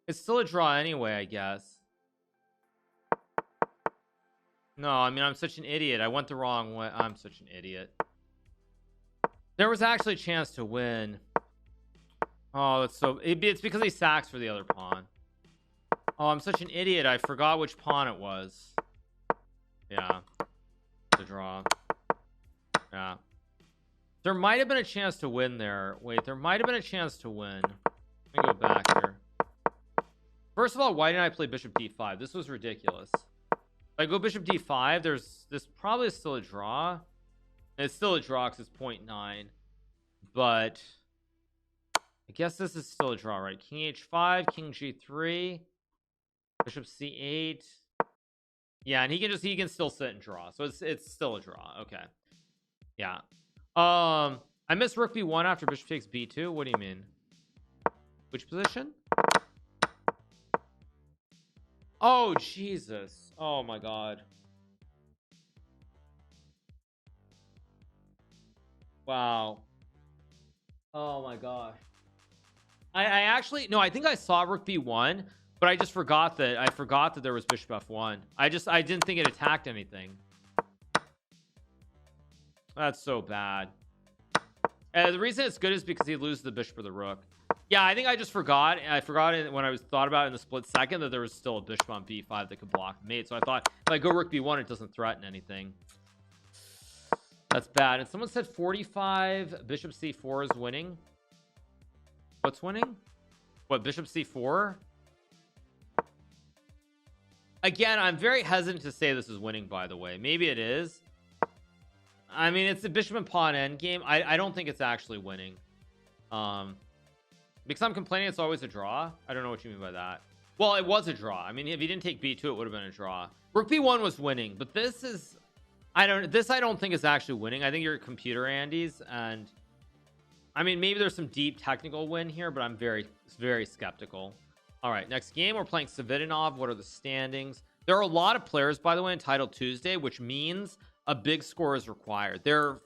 It's still a draw anyway, I guess. No, I mean, I'm such an idiot. I went the wrong way. I'm such an idiot. There was actually a chance to win. Oh, that's so... It's because he sacks for the other pawn. Oh, I'm such an idiot. I forgot which pawn it was. Yeah. The draw. Yeah. There might have been a chance to win there. Wait, there might have been a chance to win. Let me go back here. First of all, why didn't I play bishop d5? This was ridiculous. If I go bishop d5, this probably is still a draw. It's still a draw because it's 0.9. But I guess this is still a draw, right? King h5, king g3, bishop c8. Yeah, and he can still sit and draw. So it's still a draw. Okay. Yeah. I missed rook b1 after bishop takes b2. What do you mean? Which position? Oh, Jesus. Oh my god. Wow. Oh my gosh. I actually, no, I think I saw rook b1, but I just forgot that there was bishop f1. I didn't think it attacked anything. That's so bad. The reason it's good is because he loses the bishop or the rook. Yeah, I think I just forgot. I forgot it when I thought about it in the split second that there was still a bishop on b5 that could block the mate. So I thought if I go rook b1, it doesn't threaten anything. That's bad. And someone said 45 bishop c4 is winning. What's winning? What, bishop c4? Again, I'm very hesitant to say this is winning, by the way. Maybe it is. I mean, it's a bishop and pawn endgame. I don't think it's actually winning. Because I'm complaining it's always a draw. I don't know what you mean by that. Well, it was a draw. I mean, if he didn't take b2, it would have been a draw. Rook b1 was winning, but this is... I don't think is actually winning. I think you're computer Andes, and I mean, maybe there's some deep technical win here, but I'm very skeptical. All right, next game we're playing Savitinov. What are the standings? There are a lot of players, by the way, in Title Tuesday, which means a big score is required. They're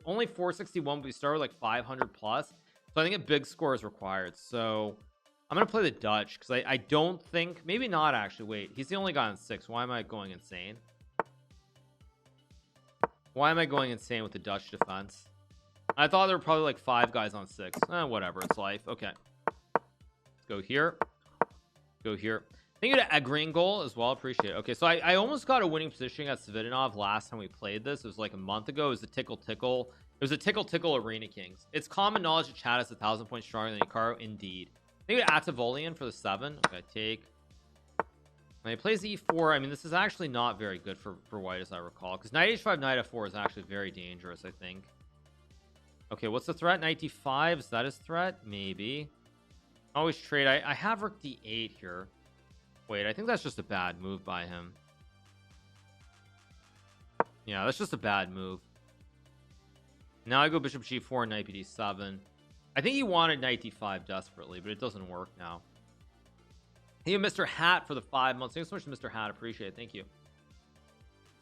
only 461, but we started like 500 plus, so I think a big score is required. So I'm gonna play the Dutch because I don't think, maybe not actually. Wait, he's the only guy on 6. Why am I going insane? Why am I going insane with the Dutch defense? I thought there were probably like 5 guys on 6. Whatever, it's life. Okay, let's go here. Go here. Thank you to a green goal as well. Appreciate it. Okay, so I almost got a winning position at Savitinov last time we played this. It was like a month ago. It was a tickle. It was a tickle Arena Kings. It's common knowledge that Chad is 1,000 points stronger than Hikaru. Indeed. Thank you to Atavolian for the 7. Okay, take. When he plays e4, I mean, this is actually not very good for white, as I recall, because knight h5, knight f4 is actually very dangerous, I think. Okay, what's the threat? Knight d5, is that his threat? Maybe. Always trade. I have rook d8 here. Wait, I think that's just a bad move by him. Yeah, that's just a bad move. Now I go bishop g4, knight bd7. I think he wanted knight d5 desperately, but it doesn't work now. Thank you, Mr. Hat, for the 5 months. Thank you so much, Mr. Hat. Appreciate it. Thank you.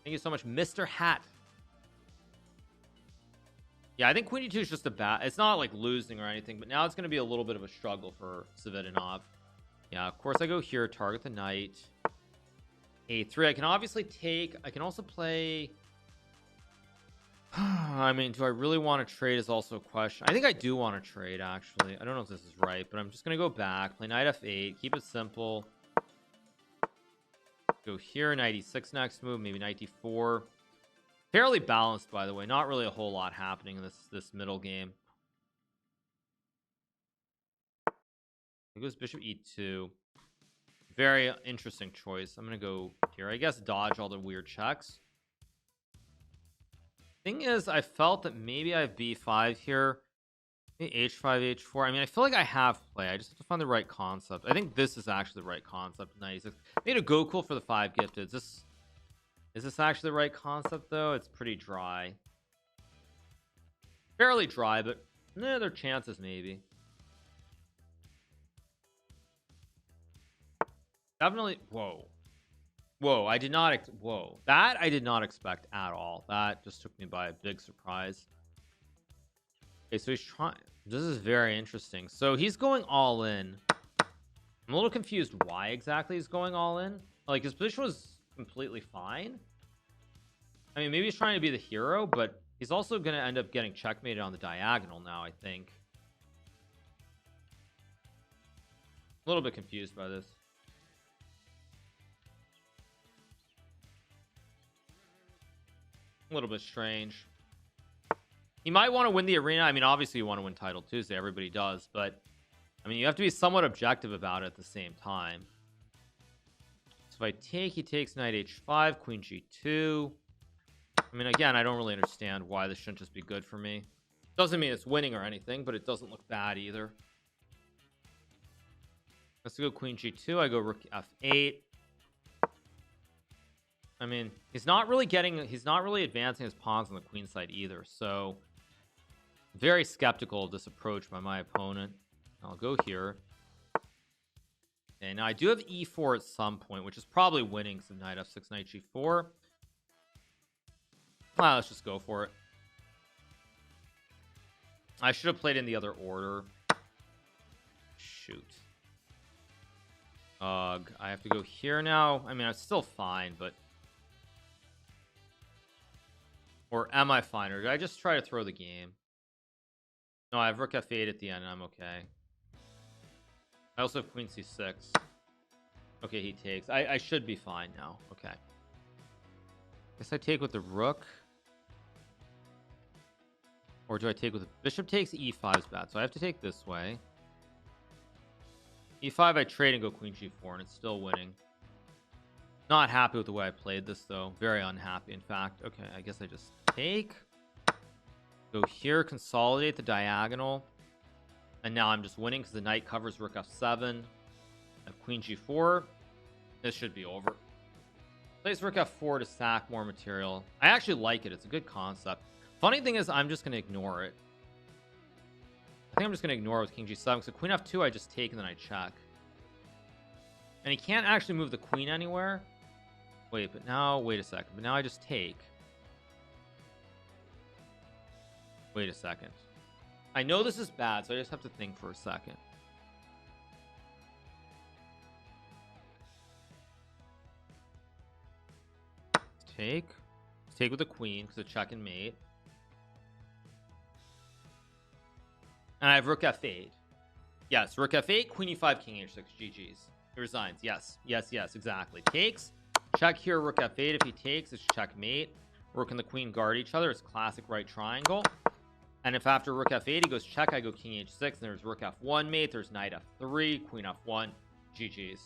Thank you so much, Mr. Hat. Yeah, I think queen e2 is just a bad... It's not like losing or anything, but now it's going to be a little bit of a struggle for Savitinov. Yeah, of course I go here, target the knight. a3. I can obviously take... I can also play... I mean, do I really want to trade is also a question. I think I do want to trade, actually. I don't know if this is right, but I'm just going to go back. Play knight f8. Keep it simple. Go here, knight e6 next move. Maybe knight d4. Fairly balanced, by the way. Not really a whole lot happening in this middle game. It goes bishop e2. Very interesting choice. I'm going to go here. I guess dodge all the weird checks. Thing is, I felt that maybe I have b5 here, maybe h5, h4. I mean, I feel like I have play. I just have to find the right concept. I think this is actually the right concept. 96. Made a Gokul for the 5 gifted. Is this actually the right concept though? It's pretty dry, fairly dry, but Nah, there are chances maybe. Definitely. Whoa, I did not whoa, that I did not expect at all. That just took me by a big surprise. Okay, so he's trying. This is very interesting. So he's going all in. I'm a little confused why exactly he's going all in. Like, his position was completely fine. I mean, maybe he's trying to be the hero, but he's also going to end up getting checkmated on the diagonal now, I think. A little bit confused by this. A little bit strange. He might want to win the arena. I mean, obviously you want to win Title Tuesday. Everybody does. But, I mean, you have to be somewhat objective about it at the same time. So if I take, he takes knight h5, queen g2. I mean, again, I don't really understand why this shouldn't just be good for me. Doesn't mean it's winning or anything, but it doesn't look bad either. Let's go queen g2. I go rook f8. I mean, he's not really advancing his pawns on the queen side either. So, very skeptical of this approach by my opponent. I'll go here. And now I do have e4 at some point, which is probably winning some knight f6, knight g4. Let's just go for it. I should have played in the other order. Shoot. I have to go here now. I mean, it's still fine, but... Or am I fine? Or did I just try to throw the game? No, I have rook f8 at the end and I'm okay. I also have queen c6. Okay, he takes. I should be fine now. Okay. Guess I take with the rook. Or do I take with the bishop takes? E5 is bad, so I have to take this way. E5 I trade and go queen g4 and it's still winning. Not happy with the way I played this though. Very unhappy in fact. Okay, I guess I just take. Go here, consolidate the diagonal. And now I'm just winning because the knight covers rook f7. And queen g4. This should be over. Plays rook f4 to sack more material. I actually like it. It's a good concept. Funny thing is, I'm just going to ignore it. I think I'm just going to ignore it with king g7. So queen f2, I just take and then I check. And he can't actually move the queen anywhere. Wait, but now, wait a second. But now I just take. Wait a second. I know this is bad, so I just have to think for a second. Take. Take with the queen, because it's check and mate. And I have rook f8. Yes, rook f8, queen e5, king h6, GG's. He resigns. Yes, yes, yes, exactly. Takes. Check here, rook f8. If he takes, it's checkmate. Rook and the queen guard each other. It's classic right triangle. And if after rook f8 he goes check, I go king h6. And there's rook f1 mate. There's knight f3, queen f1. GG's.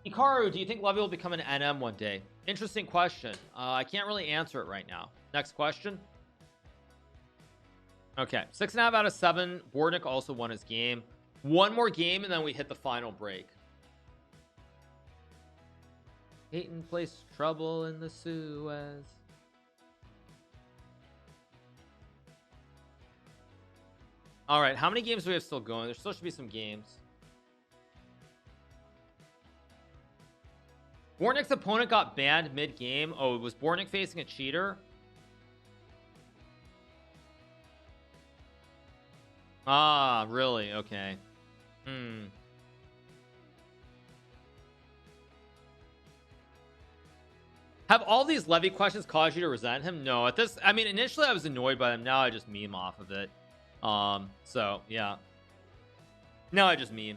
Hikaru, do you think Levy will become an NM one day? Interesting question. I can't really answer it right now. Next question. Okay, 6.5 out of 7. Bornik also won his game. One more game and then we hit the final break. Hayton placed trouble in the Suez. All right, how many games do we have still going? There still should be some games. Bornik's opponent got banned mid-game. Oh, was Bornik facing a cheater? Ah, really? Okay. Have all these Levy questions caused you to resent him? No, at this, I mean, initially I was annoyed by them. Now I just meme off of it. So yeah. Now I just meme.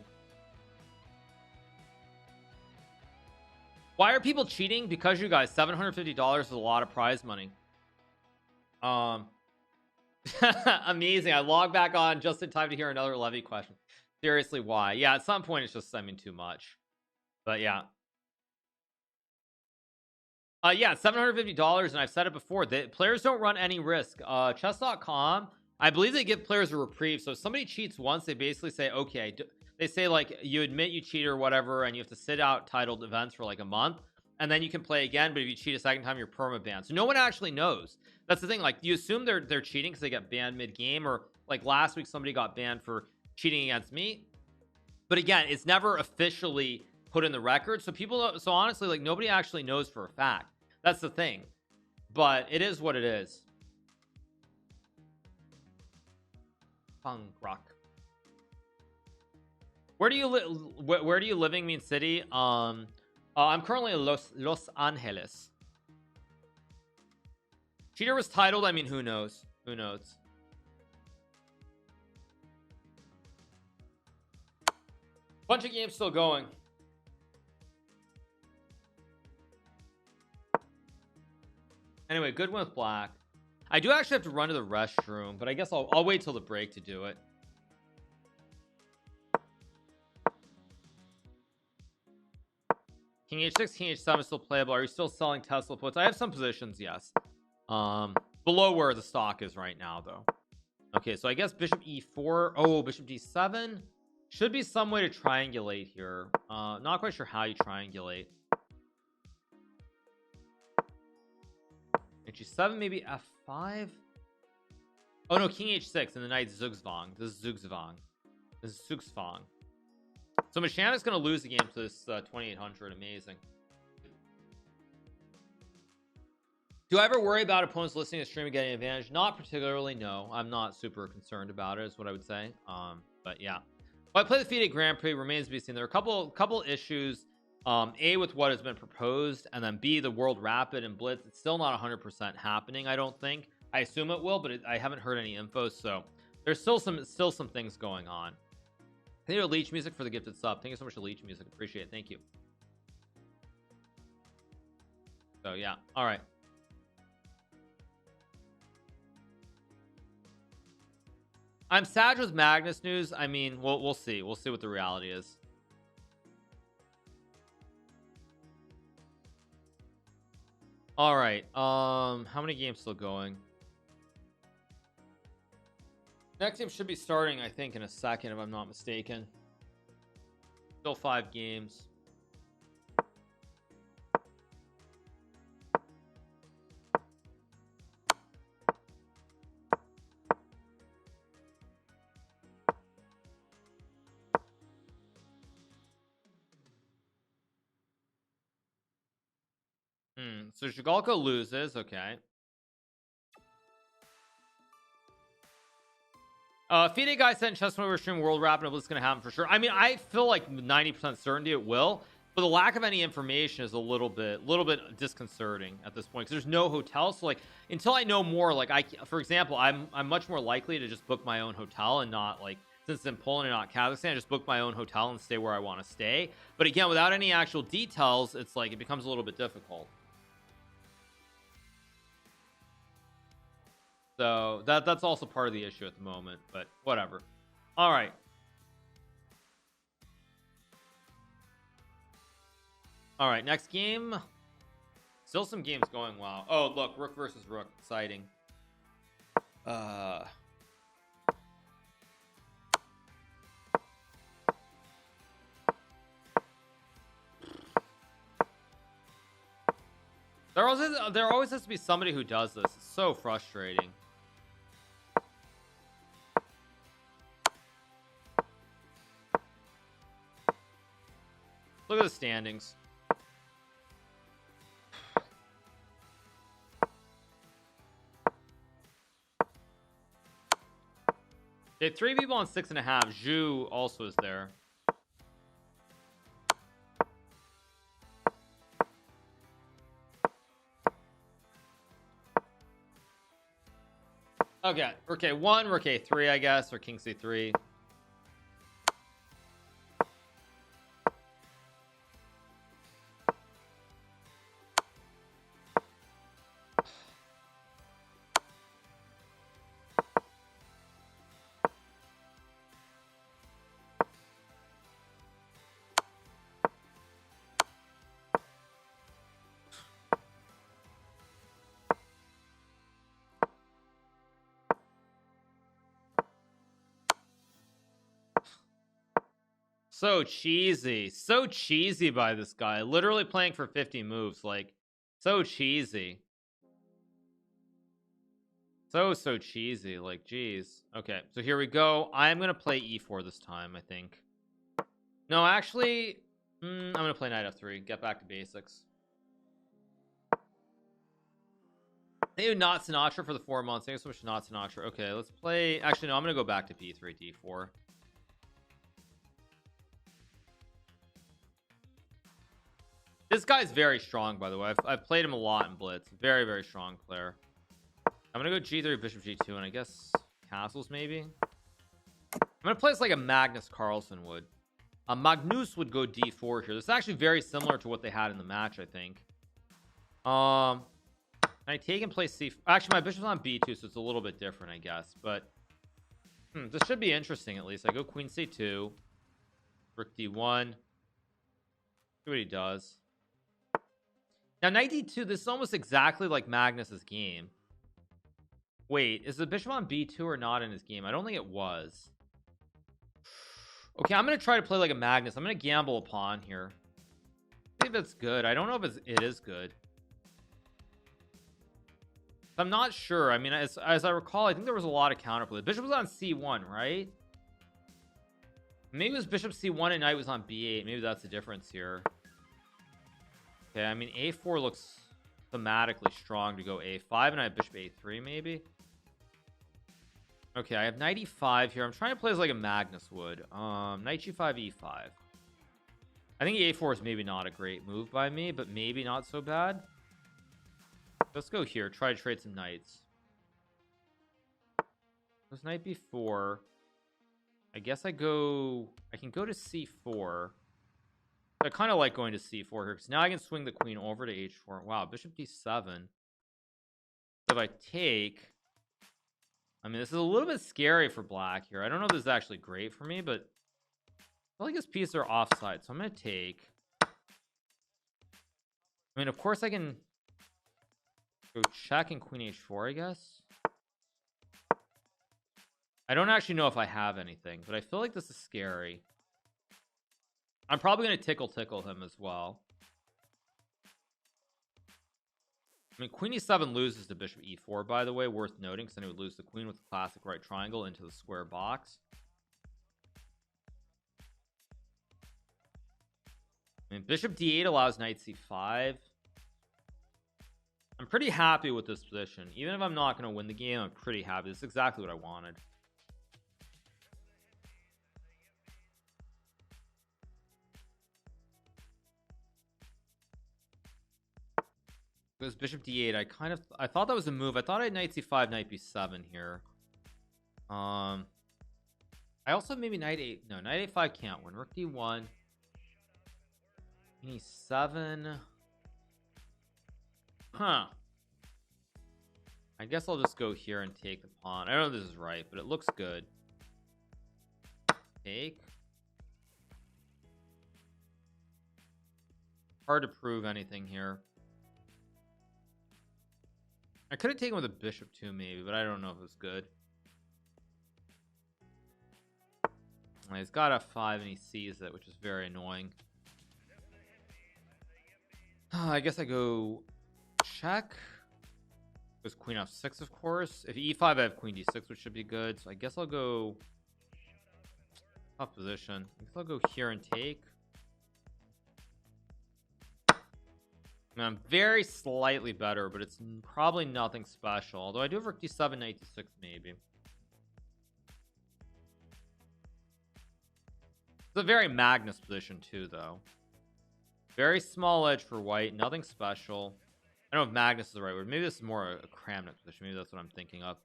Why are people cheating? Because you guys, $750 is a lot of prize money. Amazing. I logged back on just in time to hear another Levy question. Seriously, why? Yeah, at some point it's just, I mean, too much. But yeah. Yeah, $750, and I've said it before. The players don't run any risk. Chess.com, I believe they give players a reprieve. So if somebody cheats once, they basically say, okay, they say like you admit you cheat or whatever, and you have to sit out titled events for like a month. and then you can play again, but if you cheat a second time, you're perma banned. So no one actually knows. That's the thing. Like, you assume they're cheating because they got banned mid-game, or like last week somebody got banned for cheating against me. But again, it's never officially put in the record, so so honestly, like, nobody actually knows for a fact. That's the thing, but it is what it is. Punk rock. Where do you living, mean city? I'm currently in Los Angeles. Cheater was titled. I mean, who knows? Who knows? Bunch of games still going. Anyway, good one with black. I do actually have to run to the restroom, but I guess I'll wait till the break to do it. King H6, King H7 is still playable. Are you still selling Tesla puts? I have some positions, yes. Below where the stock is right now, though. Okay, so I guess Bishop E4. Oh, Bishop D7. Should be some way to triangulate here. Not quite sure how you triangulate. H7, maybe F5. Oh no, King H6 and the knight Zugzwang. This is Zugzwang. This is Zugzwang. So Mashana's going to lose the game to this 2800. Amazing. Do I ever worry about opponents listening to stream and getting advantage? Not particularly, no. I'm not super concerned about it, is what I would say. But yeah. Well, I play the FIDE Grand Prix, remains to be seen. There are a couple issues. A, with what has been proposed, and then B, the World Rapid and Blitz. It's still not 100% happening, I don't think. I assume it will, but I haven't heard any info, so there's still some things going on. Thank you to Leech Music for the gifted sub. Thank you so much to Leech Music. Appreciate it. Thank you. So yeah. All right. I'm sad with Magnus news. I mean, we'll see. We'll see what the reality is. All right. How many games still going? Next game should be starting, I think, in a second, if I'm not mistaken. Still 5 games. So Zhigalko loses. Okay. FIDE guy said in Chess Over Stream World Rapid and Blitz going to happen for sure. I mean, I feel like 90% certainty it will, but the lack of any information is a little bit disconcerting at this point, because there's no hotel. So like, until I know more, like for example, I'm much more likely to just book my own hotel and not, like, since it's in Poland and not Kazakhstan, just book my own hotel and stay where I want to stay. But again, without any actual details, it's like, it becomes a little bit difficult. So that's also part of the issue at the moment, but whatever. All right. All right, next game. Still some games going. Wow. Oh, look, Rook versus Rook. Exciting. There always has to be somebody who does this. It's so frustrating. Look at the standings. They have 3 people on 6.5. Zhu also is there. Okay, Rook A1, Rook A3, I guess, or King C3. So cheesy by this guy, literally playing for 50 moves, like so cheesy, so cheesy, like geez. Okay, so here we go. I'm gonna play e4 this time, I think. No, actually, I'm gonna play knight f3, get back to basics. Thank you, not Sinatra, for the 4 months. Thank you so much, not Sinatra. Okay, let's play. Actually, no, I'm gonna go back to b3 d4. This guy's very strong, by the way. I've played him a lot in Blitz. Very strong player. I'm gonna go g3, bishop g2, and I guess castles maybe. I'm gonna play this like a Magnus Carlsen would. Magnus would go d4 here. This is actually very similar to what they had in the match, I think. Can I take and play c? Actually, my bishop's on b2, so it's a little bit different, I guess. But this should be interesting at least. I go queen c2, rook d1. See what he does. Now knight d2. This is almost exactly like Magnus's game. Wait, is the bishop on b2 or not in his game? I don't think it was. Okay, I'm gonna try to play like a Magnus. I'm gonna gamble a pawn here. I think that's good. I don't know if it is good. I'm not sure. I mean, as I recall, I think there was a lot of counterplay. The bishop was on c1, right? Maybe it was bishop c1 and knight was on b8. Maybe that's the difference here. Okay, I mean, a4 looks thematically strong to go a5, and I have bishop a3 maybe. Okay, I have knight e5 here. I'm trying to play this like a Magnus would. Knight g5, e5. I think a4 is maybe not a great move by me, but maybe not so bad. Let's go here. Try to trade some knights. This knight b4. I guess I can go to c4. I kind of like going to c4 here because now I can swing the queen over to h4. Wow, bishop d7. So if I take, I mean, this is a little bit scary for black here. I don't know if this is actually great for me, but I feel like his pieces are offside, so I'm going to take. I mean, of course I can go check and queen h4, I guess. I don't actually know if I have anything, but I feel like this is scary. I'm probably going to tickle him as well. I mean, queen e7 loses to bishop e4, by the way, worth noting, because then he would lose the queen with the classic right triangle into the square box. I mean, bishop d8 allows knight c5. I'm pretty happy with this position. Even if I'm not going to win the game, I'm pretty happy. This is exactly what I wanted. Goes bishop d8. I thought that was a move. I thought I had knight c5, knight b7 here. I also maybe knight 8. No, knight a5 can't win. Rook d1. e7. Huh. I guess I'll just go here and take the pawn. I don't know if this is right, but it looks good. Take. Hard to prove anything here. I could have taken with a bishop too, maybe, but I don't know if it was good. He's got f5 and he sees it, which is very annoying. I guess I go check. Goes queen f6, of course. If e5, I have queen d6, which should be good. So I guess I'll go tough position. I guess I'll go here and take. I mean, I'm very slightly better, but it's probably nothing special. Although I do have rook d7, knight d6, maybe. It's a very Magnus position too, though. Very small edge for white, nothing special. I don't know if Magnus is the right word. Maybe this is more a Kramnik position. Maybe that's what I'm thinking of.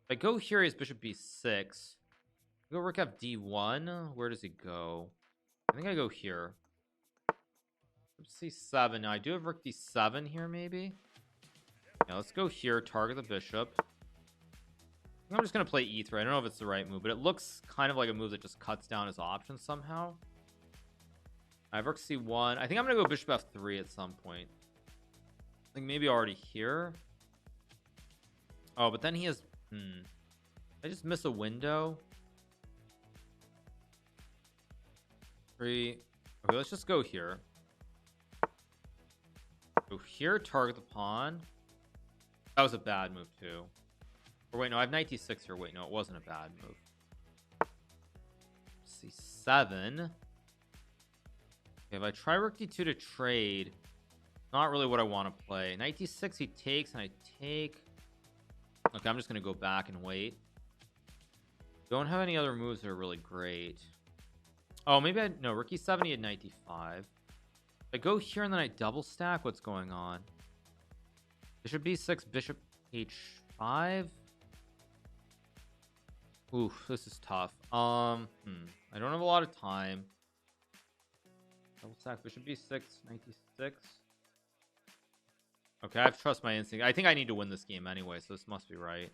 If I go here, he's bishop b6. I go rook f d1. Where does he go? I think I go here. c7. Now I do have rook d7 here, maybe. Yeah, let's go here. Target the bishop. I'm just gonna play e3. I don't know if it's the right move, but it looks kind of like a move that just cuts down his options somehow. I have rook c1. I think I'm gonna go bishop f3 at some point. I think maybe already here. Oh, but then he has I just miss a window. 3. Okay, let's just go here. Go here, target the pawn. That was a bad move too. Or wait, no, I have knight d6 here. Wait, no, it wasn't a bad move. c7. Okay, if I try rook d2 to trade, not really what I want to play. Knight d6, he takes, and I take. Okay, I'm just gonna go back and wait. Don't have any other moves that are really great. Oh, maybe no, rook e7, he had knight d5. I go here and then I double stack. What's going on? Bishop b6, bishop h5. Oof, this is tough. I don't have a lot of time. Double stack, bishop b6, knight d6. Okay, I have to trust my instinct. I think I need to win this game anyway, so this must be right.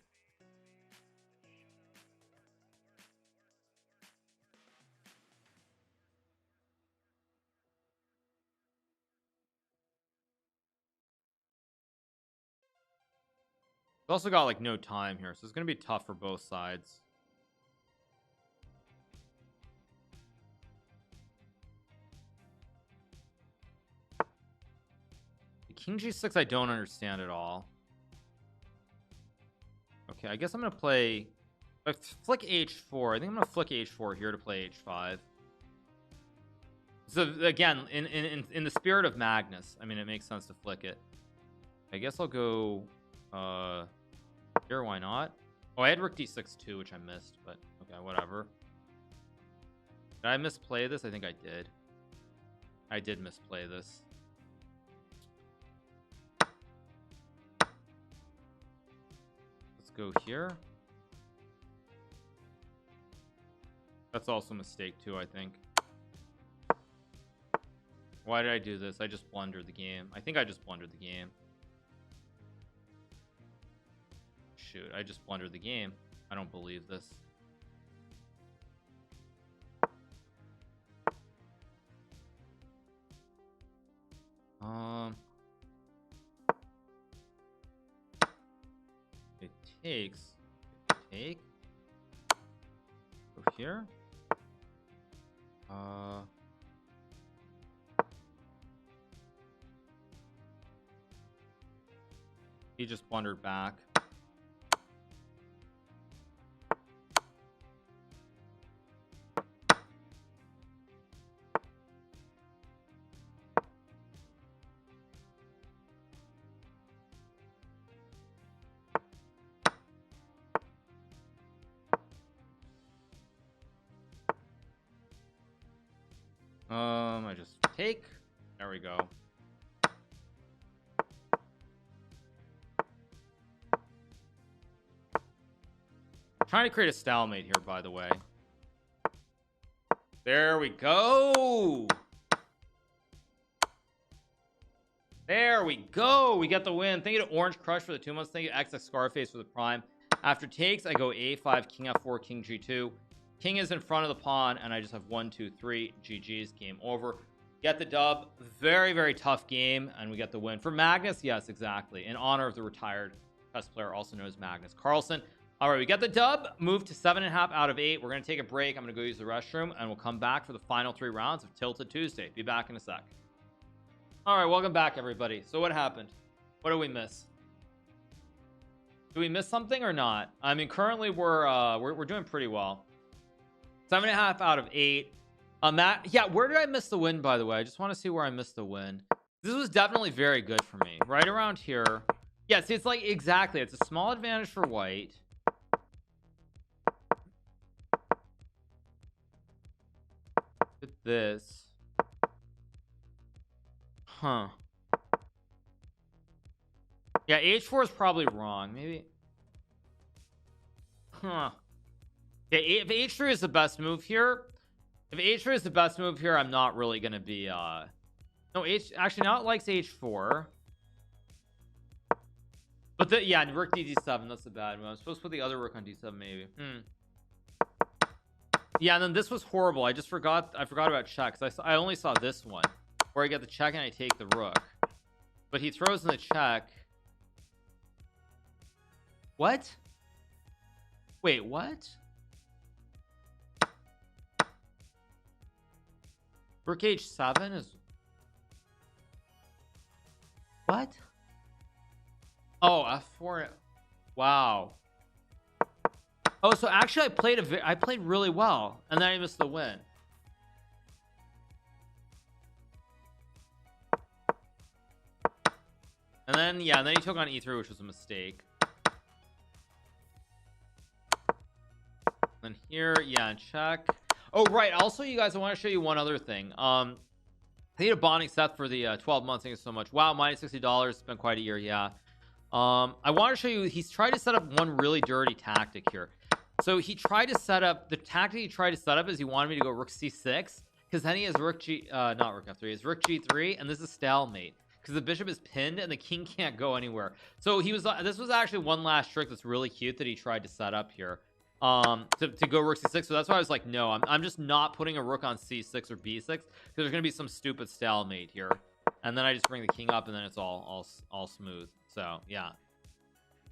It's also got like no time here, so it's gonna be tough for both sides. The king g6 I don't understand at all. Okay, I guess I'm gonna play. If I flick h4, I think I'm gonna flick h4 here to play h5. So again, in the spirit of Magnus, I mean, it makes sense to flick it. I guess I'll go here. Why not? Oh, I had rook d6 too, which I missed, but okay, whatever. Did I misplay this? I think I did. I did misplay this. Let's go here. That's also a mistake too, I think. Why did I do this? I just blundered the game. I think I just blundered the game. Shoot, I just blundered the game. I don't believe this. It takes. Take. Go here. He just blundered back. I just take. There we go. Trying to create a stalemate here, by the way. There we go. There we go. We get the win. Thank you to Orange Crush for the 2 months. Thank you to XX Scarface for the prime. After takes, I go a5, king f4, king g2. King is in front of the pawn, and I just have 1, 2, 3. GG's, game over. Get the dub. Very, very tough game, and we get the win. For Magnus, yes, exactly. In honor of the retired chess player, also known as Magnus Carlsen. All right, we got the dub. Move to 7.5 out of 8. We're going to take a break. I'm going to go use the restroom, and we'll come back for the final 3 rounds of Tilted Tuesday. Be back in a sec. All right, welcome back, everybody. So what happened? What did we miss? Did we miss something or not? I mean, currently we're doing pretty well. 7.5 out of 8. Yeah, where did I miss the win, by the way? I just want to see where I missed the win. This was definitely very good for me. Right around here. Yeah, see, it's like exactly. It's a small advantage for white. Look at this. Huh. Yeah, h4 is probably wrong. Maybe. Huh. Yeah, if h3 is the best move here. If h3 is the best move here, I'm not really gonna be no, actually now it likes h4. But yeah, rook d7, that's a bad move. I'm supposed to put the other rook on d7 maybe. Yeah, and then this was horrible. I forgot about check, because I only saw this one where I get the check and I take the rook. But he throws in the check. What? Wait, what? Rook h7 is what? Oh, f4. Wow. Oh, so actually I played really well, and then I missed the win. And then yeah, and then he took on e3, which was a mistake. And here, yeah, check. Oh right, also you guys, I want to show you one other thing. I need a bonding Seth for the 12 months. Thank you so much. Wow, minus $60. It's been quite a year. Yeah. I want to show you, he's tried to set up one really dirty tactic here. So he tried to set up, the tactic he tried to set up is he wanted me to go rook c6, because then he has rook g, not rook f3, is rook g3, and this is stalemate because the bishop is pinned and the king can't go anywhere. So he was, this was actually one last trick that's really cute that he tried to set up here, to go rook c6. So that's why I was like, no, I'm just not putting a rook on c6 or b6 because there's gonna be some stupid stalemate here, and then I just bring the king up and then it's all smooth. So yeah.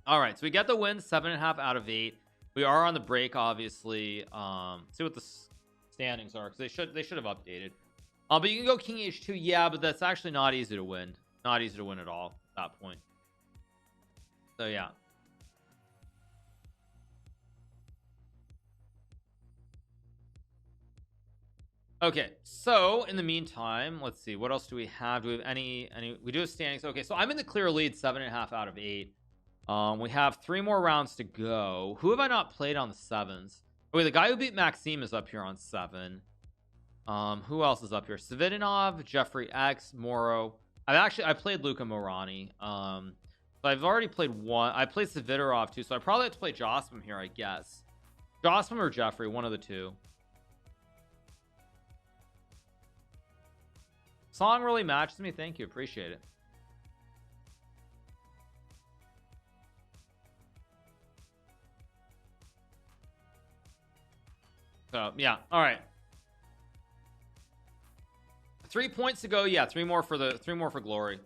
All right, so we get the win, 7.5 out of 8. We are on the break, obviously. See what the standings are, because they should have updated. But you can go king h2, yeah, but that's actually not easy to win. Not easy to win at all at that point. So yeah. Okay, so in the meantime, let's see, what else do we have? Do we have any we do have standings? Okay, so I'm in the clear lead, 7.5 out of 8. We have 3 more rounds to go. Who have I not played on the 7s? Okay, the guy who beat Maxime is up here on 7. Who else is up here? Svidanov, Jeffrey X, Moro. I played Luca Morani. So I've already played one. I played Svidarov too, so I probably have to play Jospham here, I guess. Jospham or Jeffrey, one of the two. Song really matches me. Thank you, appreciate it. So yeah, all right. 3 points to go. Yeah, 3 more for glory.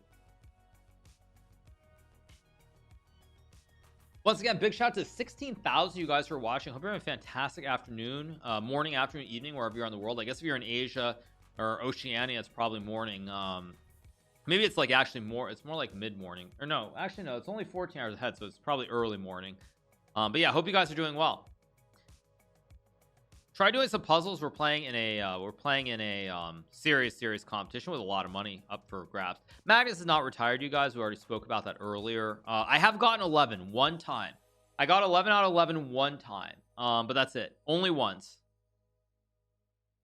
Once again, big shout out to 16,000 you guys who are watching. Hope you're having a fantastic afternoon, morning, afternoon, evening, wherever you're in the world. I guess if you're in Asia or Oceania, it's probably morning. Maybe it's like actually more, it's more like mid-morning, or no, actually no, it's only 14 hours ahead, so it's probably early morning. But yeah, hope you guys are doing well. Try doing some puzzles. We're playing in a serious competition with a lot of money up for grabs. Magnus is not retired, you guys. We already spoke about that earlier. I have gotten 11 one time. I got 11 out of 11 one time, but that's it, only once.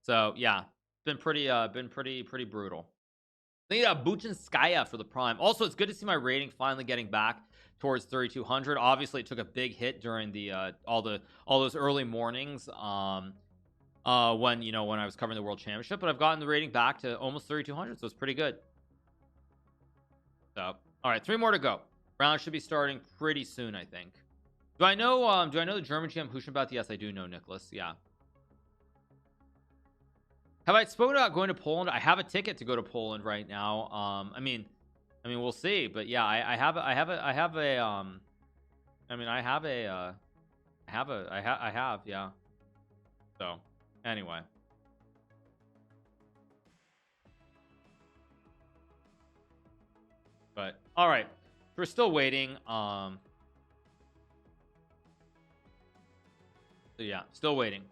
So yeah, been pretty brutal. They need a Buchinskaya for the prime. Also, it's good to see my rating finally getting back towards 3,200. Obviously, it took a big hit during the all those early mornings, when I was covering the World Championship, but I've gotten the rating back to almost 3,200, so it's pretty good. So all right, 3 more to go. Round should be starting pretty soon, I think. Do I know the German GM Huschenbeth? Yes, I do know, Nicholas. Yeah. Have I spoken about going to Poland? I have a ticket to go to Poland right now. I mean, we'll see, but yeah, I have, yeah. So anyway, but all right, we're still waiting. So yeah, still waiting.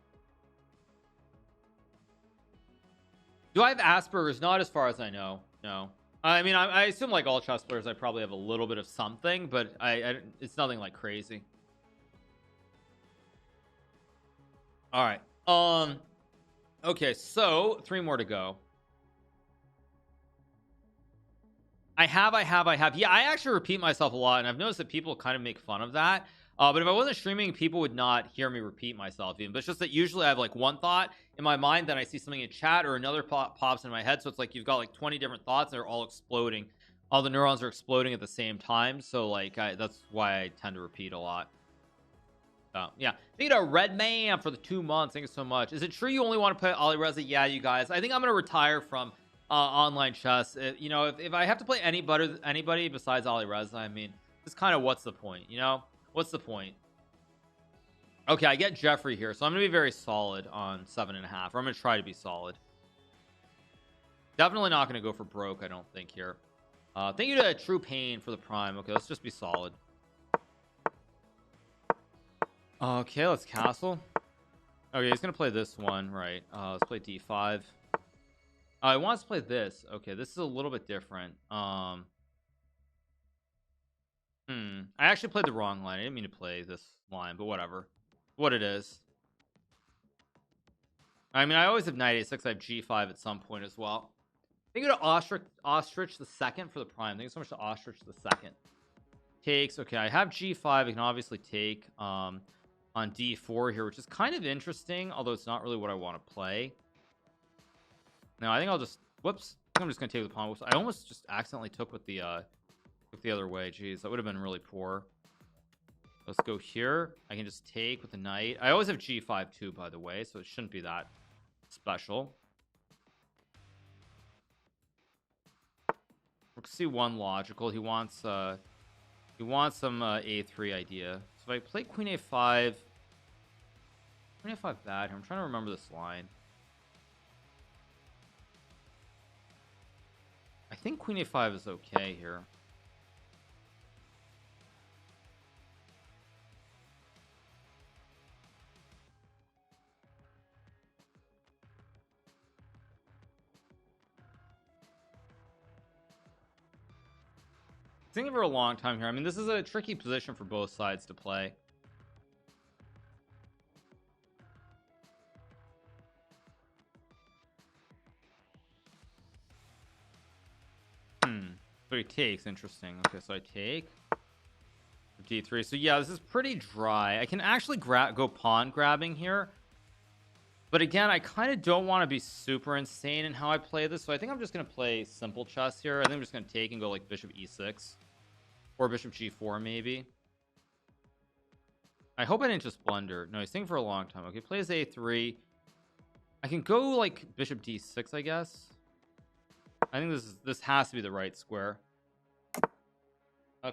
Do I have Asperger's? Not as far as I know. No. I mean, I assume like all chess players, I probably have a little bit of something, but it's nothing like crazy. All right. Okay, so 3 more to go. I have. Yeah, I actually repeat myself a lot, and I've noticed that people kind of make fun of that. But if I wasn't streaming, people would not hear me repeat myself even. But it's just that usually I have like one thought in my mind, then I see something in chat or another pops in my head. So it's like you've got like 20 different thoughts, and they're all exploding. All the neurons are exploding at the same time. So like that's why I tend to repeat a lot. So yeah, thank you to Red Man for the 2 months. Thank you so much. Is it true you only want to play Alireza? Yeah, you guys. I think I'm gonna retire from online chess. If I have to play anybody besides Alireza, I mean, it's kind of what's the point, What's the point? Okay, I get Jeffrey here, so I'm gonna be very solid on 7.5, or I'm gonna try to be solid. Definitely not going to go for broke, I don't think here. Thank you to True Pain for the prime. Okay, let's just be solid. Okay, let's castle. Okay, he's gonna play this one, right? Let's play d5. He wants to play this. Okay, this is a little bit different. I actually played the wrong line. I didn't mean to play this line, but whatever. What it is. I mean, I always have knight a6. I have g5 at some point as well. Thank you to Ostrich the second for the prime. Thank you so much to Ostrich the second. Takes. Okay, I have g5. I can obviously take on d4 here, which is kind of interesting, although it's not really what I want to play. No, I think I'll just whoops. I think I'm just gonna take the pawn. Whoops. I almost just accidentally took with the other way. Jeez, that would have been really poor. Let's go here. I can just take with the knight. I always have g5 too, by the way, so it shouldn't be that special. Rook c1 logical. He wants some a3 idea. So if I play queen a5, queen a5 bad here. I'm trying to remember this line. I think queen a5 is okay here. Thinking for a long time here. I mean, this is a tricky position for both sides to play. So he takes. Interesting. Okay, so I take d3. So yeah, this is pretty dry. I can actually go pawn grabbing here, but again, I kind of don't want to be super insane in how I play this, so I think I'm just gonna play simple chess here. I think I'm just gonna take and go like bishop e6 or bishop g4 maybe. I hope I didn't just blunder. No, he's thinking for a long time. Okay, plays a3. I can go like bishop d6, I guess. I think this has to be the right square.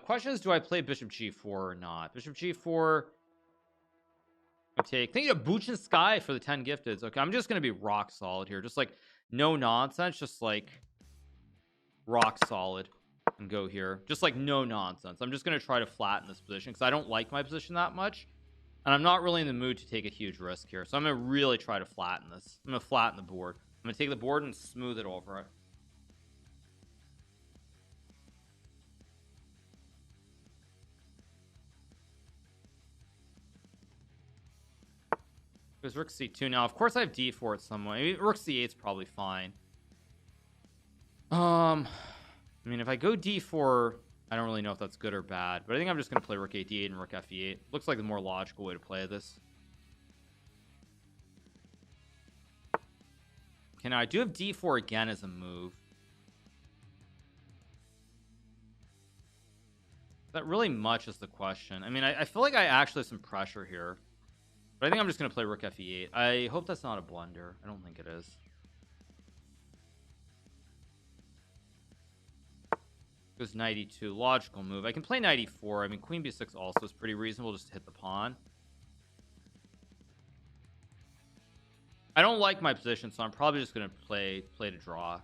Question is, do I play bishop g4 or not? Bishop g4. I take. Thank you to Buchin Sky for the 10 gifteds. Okay, I'm just gonna be rock solid here, just like no nonsense, just like rock solid, and go here, just like no nonsense. I'm just gonna try to flatten this position because I don't like my position that much, and I'm not really in the mood to take a huge risk here. So I'm gonna really try to flatten this. I'm gonna flatten the board. I'm gonna take the board and smooth it over it. Because rook c2 now. Of course, I have d4 at some point. Maybe rook c8 is probably fine. I mean, if I go d4, I don't really know if that's good or bad. But I think I'm just going to play rook a8 and rook fe8. Looks like the more logical way to play this. Okay, now I do have d4 again as a move. That really much is the question. I mean, I feel like I actually have some pressure here. But I think I'm just going to play rook fe8. I hope that's not a blunder. I don't think it is. Goes knight e2. Logical move. I can play knight e4. I mean, queen b6 also is pretty reasonable just to hit the pawn. I don't like my position, so I'm probably just going to play to draw.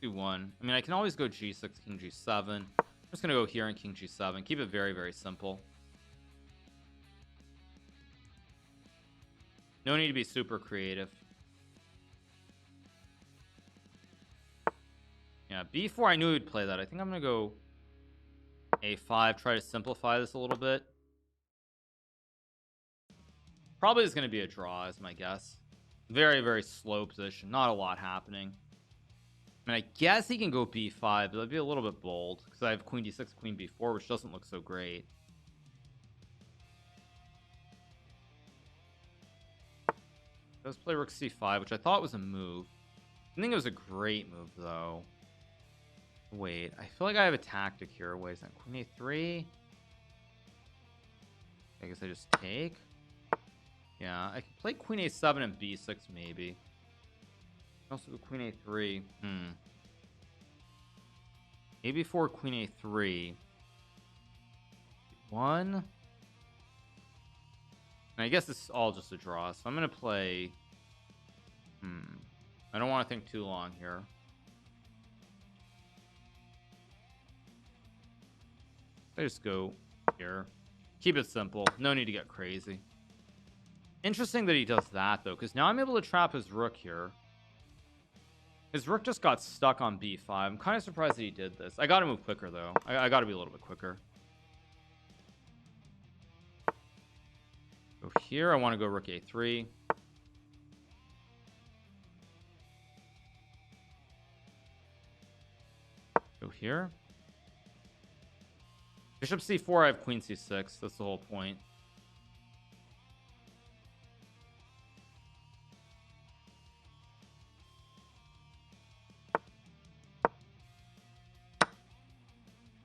2-1. I mean, I can always go g6, king g7. I'm just gonna go here and king g7. Keep it very, very simple. No need to be super creative. Yeah, b4, I knew he would play that. I think I'm gonna go a5, try to simplify this a little bit. Probably is gonna be a draw, is my guess. Very, very slow position. Not a lot happening. I mean, I guess he can go b5, but that'd be a little bit bold because I have queen d6, queen b4, which doesn't look so great. Let's play rook c5, which I thought was a move. I think it was a great move, though. Wait, I feel like I have a tactic here. Wait, is that queen a3? I guess I just take. Yeah, I can play queen a7 and b6 maybe. Also go queen a3. Maybe for queen a3. 1. I guess it's all just a draw, so I'm gonna play. I don't want to think too long here. I just go here. Keep it simple. No need to get crazy. Interesting that he does that though, because now I'm able to trap his rook here. His rook just got stuck on b5. I'm kind of surprised that he did this. I gotta move quicker though. I gotta be a little bit quicker. Go here. I want to go rook a3. Go here. Bishop c4. I have queen c6. That's the whole point.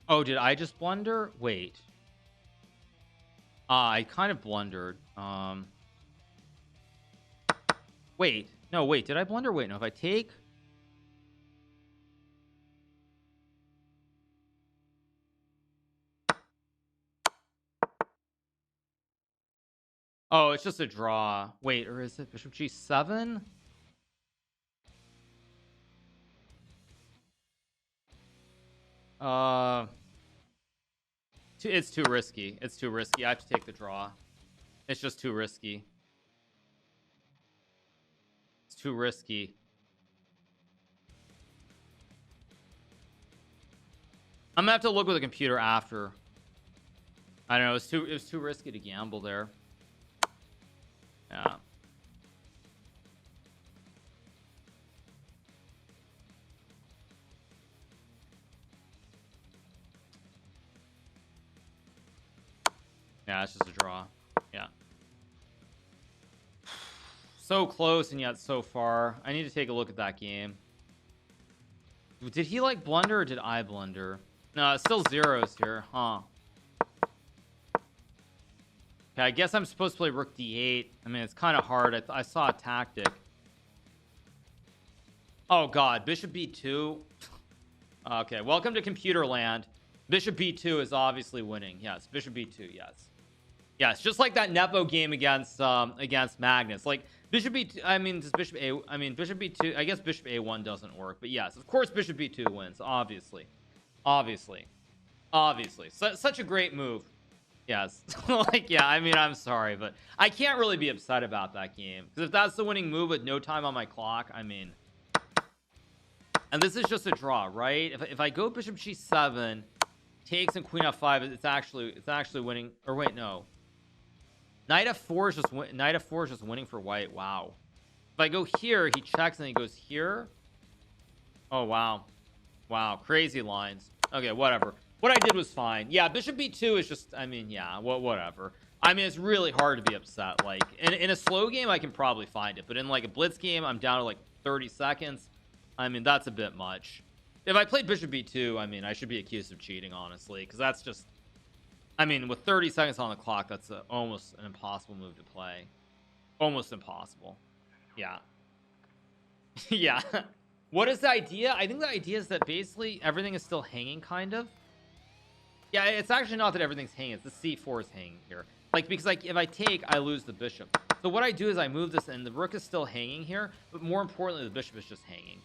Oh, did I just blunder? Wait. I kind of blundered. Wait. No, wait. Did I blunder? Wait, no. If I take... Oh, it's just a draw. Wait, or is it bishop g7? It's too risky. It's too risky. I have to take the draw. It's just too risky. It's too risky. I'm gonna have to look with the computer after. I don't know. It was too risky to gamble there. Yeah. Yeah, it's just a draw. Yeah. So close and yet so far. I need to take a look at that game. Did he like blunder or did I blunder? No, it's still zeros here, huh? Okay, I guess I'm supposed to play rook d8. I mean, it's kind of hard. I saw a tactic. Oh god, bishop b2. Okay, welcome to computer land. Bishop b2 is obviously winning. Yes, bishop b2. Yes, just like that Nepo game against Magnus. Like bishop b2. I mean, does bishop a? I mean, bishop b2. I guess bishop a1 doesn't work, but yes, of course, bishop b2 wins. Obviously. Such a great move. Yes. Like, yeah, I mean, I'm sorry, but I can't really be upset about that game because if that's the winning move with no time on my clock, I mean, and this is just a draw, right? If I go bishop g7, takes and queen f5, it's actually winning. Or wait, no. Knight f4 is just winning for white. Wow. If I go here, he checks and he goes here. Oh wow. Wow, crazy lines. Okay, whatever. What I did was fine. Yeah, bishop b2 is just, I mean, yeah, whatever. I mean, it's really hard to be upset. Like, in a slow game, I can probably find it. But in, like, a blitz game, I'm down to, like, 30 seconds. I mean, that's a bit much. If I played bishop b2, I mean, I should be accused of cheating, honestly. Because that's just... I mean, with 30 seconds on the clock, that's almost an impossible move to play. Almost impossible. Yeah. Yeah. What is the idea? I think the idea is that basically everything is still hanging, kind of. Yeah, it's actually not that everything's hanging. It's the c4 is hanging here. Like, because like if I take, I lose the bishop. So what I do is I move this and the rook is still hanging here. But more importantly, the bishop is just hanging.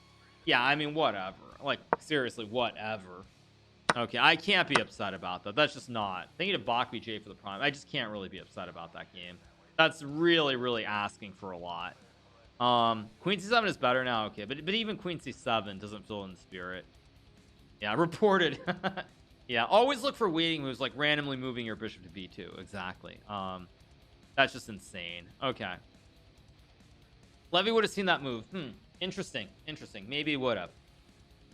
Yeah, I mean, whatever. Like, seriously, whatever. Okay, I can't be upset about that. That's just not. Thank you to BachBJ for the prime. I just can't really be upset about that game. That's really, really asking for a lot. Queen c7 is better now. Okay, but even queen c7 doesn't fill in the spirit. Yeah, reported. Yeah, always look for waiting moves like randomly moving your bishop to b2. Exactly. That's just insane. Okay. Levy would have seen that move. Interesting. Maybe he would have.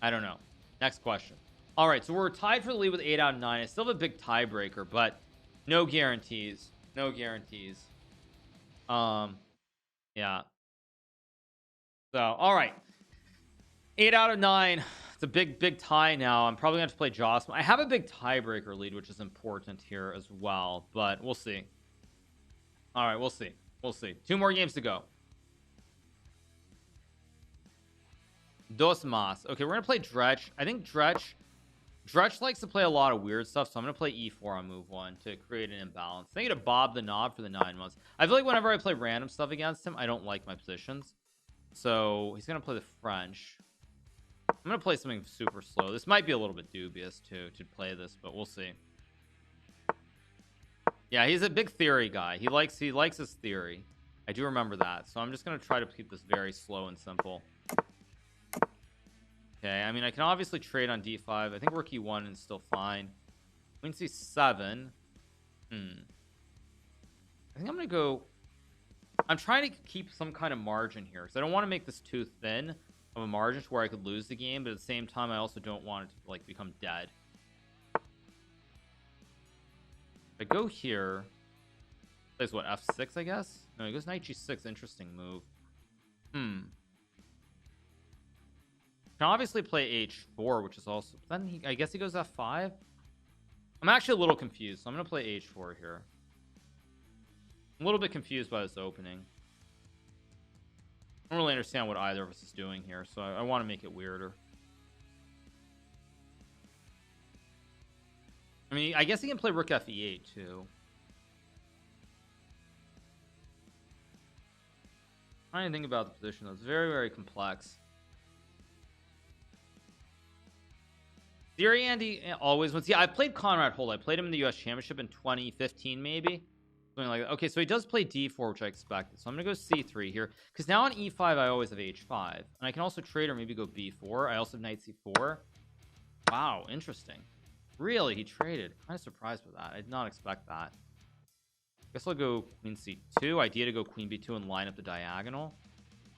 I don't know. Next question. All right, so we're tied for the lead with 8 out of 9. I still have a big tiebreaker, but no guarantees. Yeah. So, all right. 8 out of 9. It's a big tie now. I'm probably going to have to play Jocelyn. I have a big tiebreaker lead, which is important here as well, but we'll see. All right, we'll see. 2 more games to go. Dos más. Okay, we're going to play Dretch. I think Dretch Dretch likes to play a lot of weird stuff, so I'm going to play e4 on move 1 to create an imbalance. Thinking to bob the knob for the 9 months. I feel like whenever I play random stuff against him, I don't like my positions. So he's going to play the French. I'm going to play something super slow. This might be a little bit dubious to play this, but we'll see. Yeah, he's a big theory guy. He likes his theory. I do remember that. So I'm just going to try to keep this very slow and simple. Okay, I mean, I can obviously trade on d5. I think rook e1 is still fine. Queen c7. I think I'm going to go... I'm trying to keep some kind of margin here, because I don't want to make this too thin of a margin to where I could lose the game, but at the same time, I also don't want it to, like, become dead. If I go here... Plays what, f6, I guess? No, he goes knight g6. Interesting move. Can obviously play h4, which is also... Then I guess he goes f5. I'm actually a little confused, so I'm going to play h4 here. I'm a little bit confused by this opening. I don't really understand what either of us is doing here, so I want to make it weirder. I mean, I guess he can play rook fe8 too. I'm trying to think about the position though. It's very, very complex. Theory Andy always wins. Yeah, I played Conrad Holt. I played him in the US Championship in 2015, maybe. Something like that. Okay, so he does play d4, which I expected. So I'm going to go c3 here. Because now on e5, I always have h5. And I can also trade or maybe go b4. I also have knight c4. Wow, interesting. Really, he traded. Kind of surprised with that. I did not expect that. Guess I'll go queen c2. Idea to go queen b2 and line up the diagonal.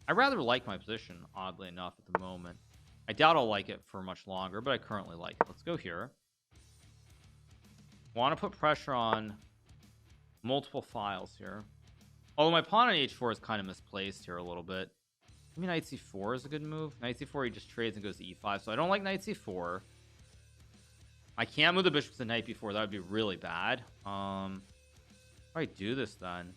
I rather like my position, oddly enough, at the moment. I doubt I'll like it for much longer, but I currently like it. Let's go here. Want to put pressure on multiple files here. Although my pawn on h4 is kind of misplaced here a little bit. Maybe knight c4 is a good move. Knight c4, he just trades and goes to e5. So I don't like knight c4. I can't move the bishop to the knight b4. That would be really bad. How do I do this then?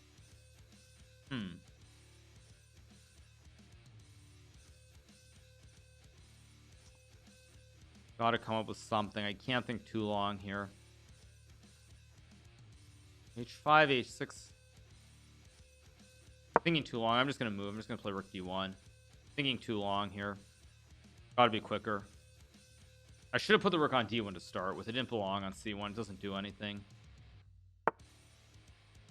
Gotta come up with something. I can't think too long here. h5, h6. Thinking too long. I'm just gonna move. I'm just gonna play rook d1. Thinking too long here. Gotta be quicker. I should have put the rook on d1 to start with. It didn't belong on c1. It doesn't do anything.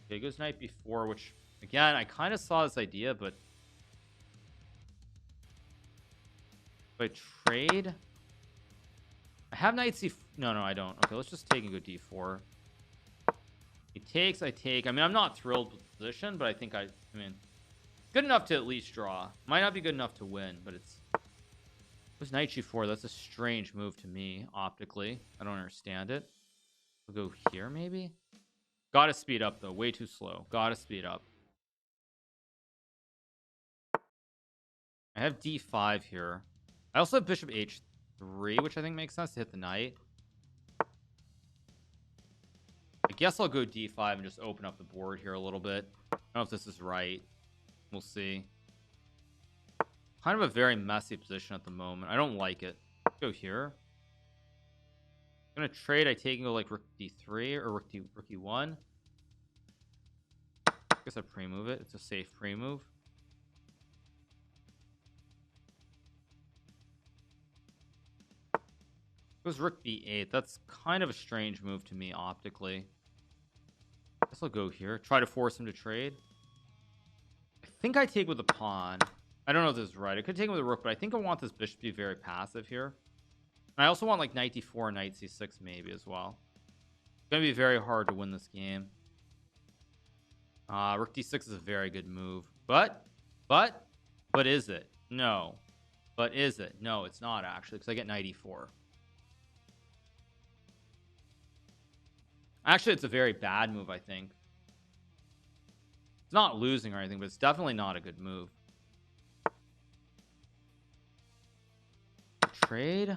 Okay, goes knight b4, which again, I kind of saw this idea, but if I trade, I have knight c. No, I don't. Okay, let's just take and go d4. He takes, I take. I mean, I'm not thrilled with the position, but I think I mean, good enough to at least draw. Might not be good enough to win, but it's. It was knight g4. That's a strange move to me, optically. I don't understand it. We'll go here, maybe. Gotta speed up, though. Way too slow. Gotta speed up. I have d5 here. I also have bishop h3, which I think makes sense to hit the knight. I guess I'll go d5 and just open up the board here a little bit. I don't know if this is right. We'll see. Kind of a very messy position at the moment. I don't like it. Let's go here. I'm gonna trade. I take and go like rook d3 or rook e1. I guess I pre-move it. It's a safe pre-move. Goes rook b8. That's kind of a strange move to me optically. I guess I'll go here. Try to force him to trade. I think I take with the pawn. I don't know if this is right. I could take him with a rook, but I think I want this bishop to be very passive here. And I also want like knight d4 and knight c6 maybe as well. It's going to be very hard to win this game. Rook d6 is a very good move. But is it? No. But is it? No, it's not actually, because I get knight e4. Actually, it's a very bad move, I think. It's not losing or anything, but it's definitely not a good move. Trade.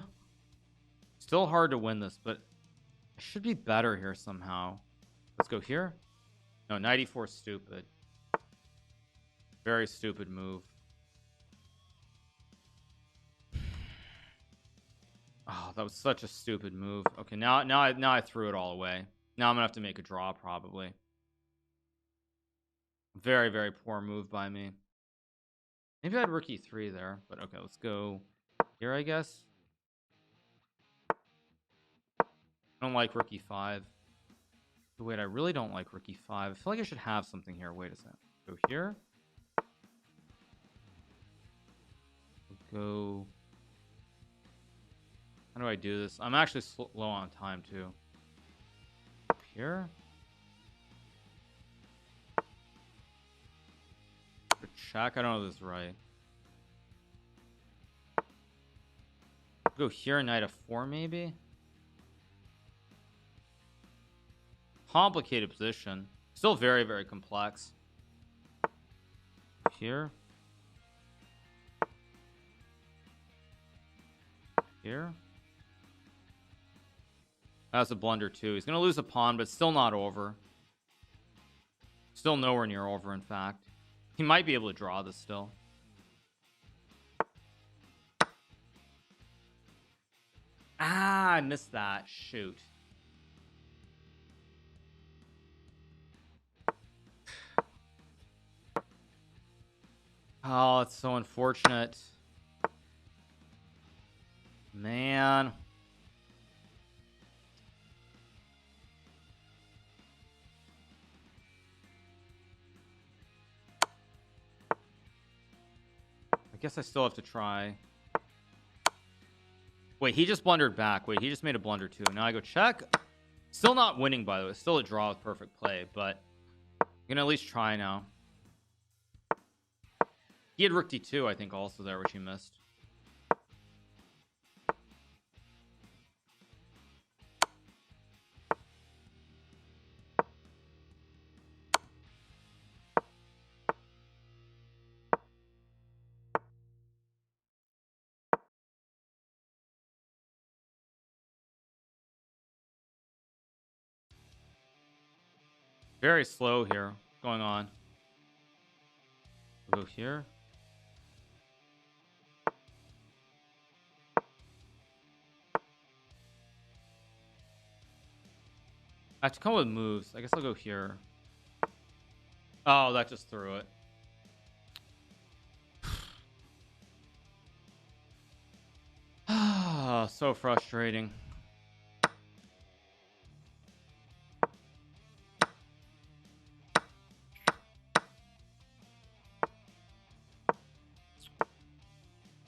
Still hard to win this, but I should be better here somehow. Let's go here. No, knight e4 is stupid. Very stupid move. Oh, that was such a stupid move. Okay, now I threw it all away. Now I'm gonna have to make a draw probably. Very, very poor move by me. Maybe I had rook e3 there, but okay, let's go here, I guess. I don't like rook e5. Wait, I really don't like rook e5. I feel like I should have something here. Wait a second. Go here. Go. How do I do this? I'm actually low on time too. Up here. Check. I don't know if this is right. Go here, knight f4 maybe. Complicated position. Still very, very complex. Here. Here. That's a blunder too. He's gonna lose a pawn, but still not over. Still nowhere near over, in fact. He might be able to draw this still. Ah, I missed that. Shoot. Oh, it's so unfortunate. Man. I guess I still have to try. Wait, he just blundered back. Wait, he just made a blunder too. Now I go check. Still not winning, by the way. Still a draw with perfect play, but I'm gonna at least try now. He had rook d2, I think, also there, which he missed. Very slow here. What's going on? We'll go here. I have to come with moves. I guess I'll go here. Oh, that just threw it. Ah, so frustrating.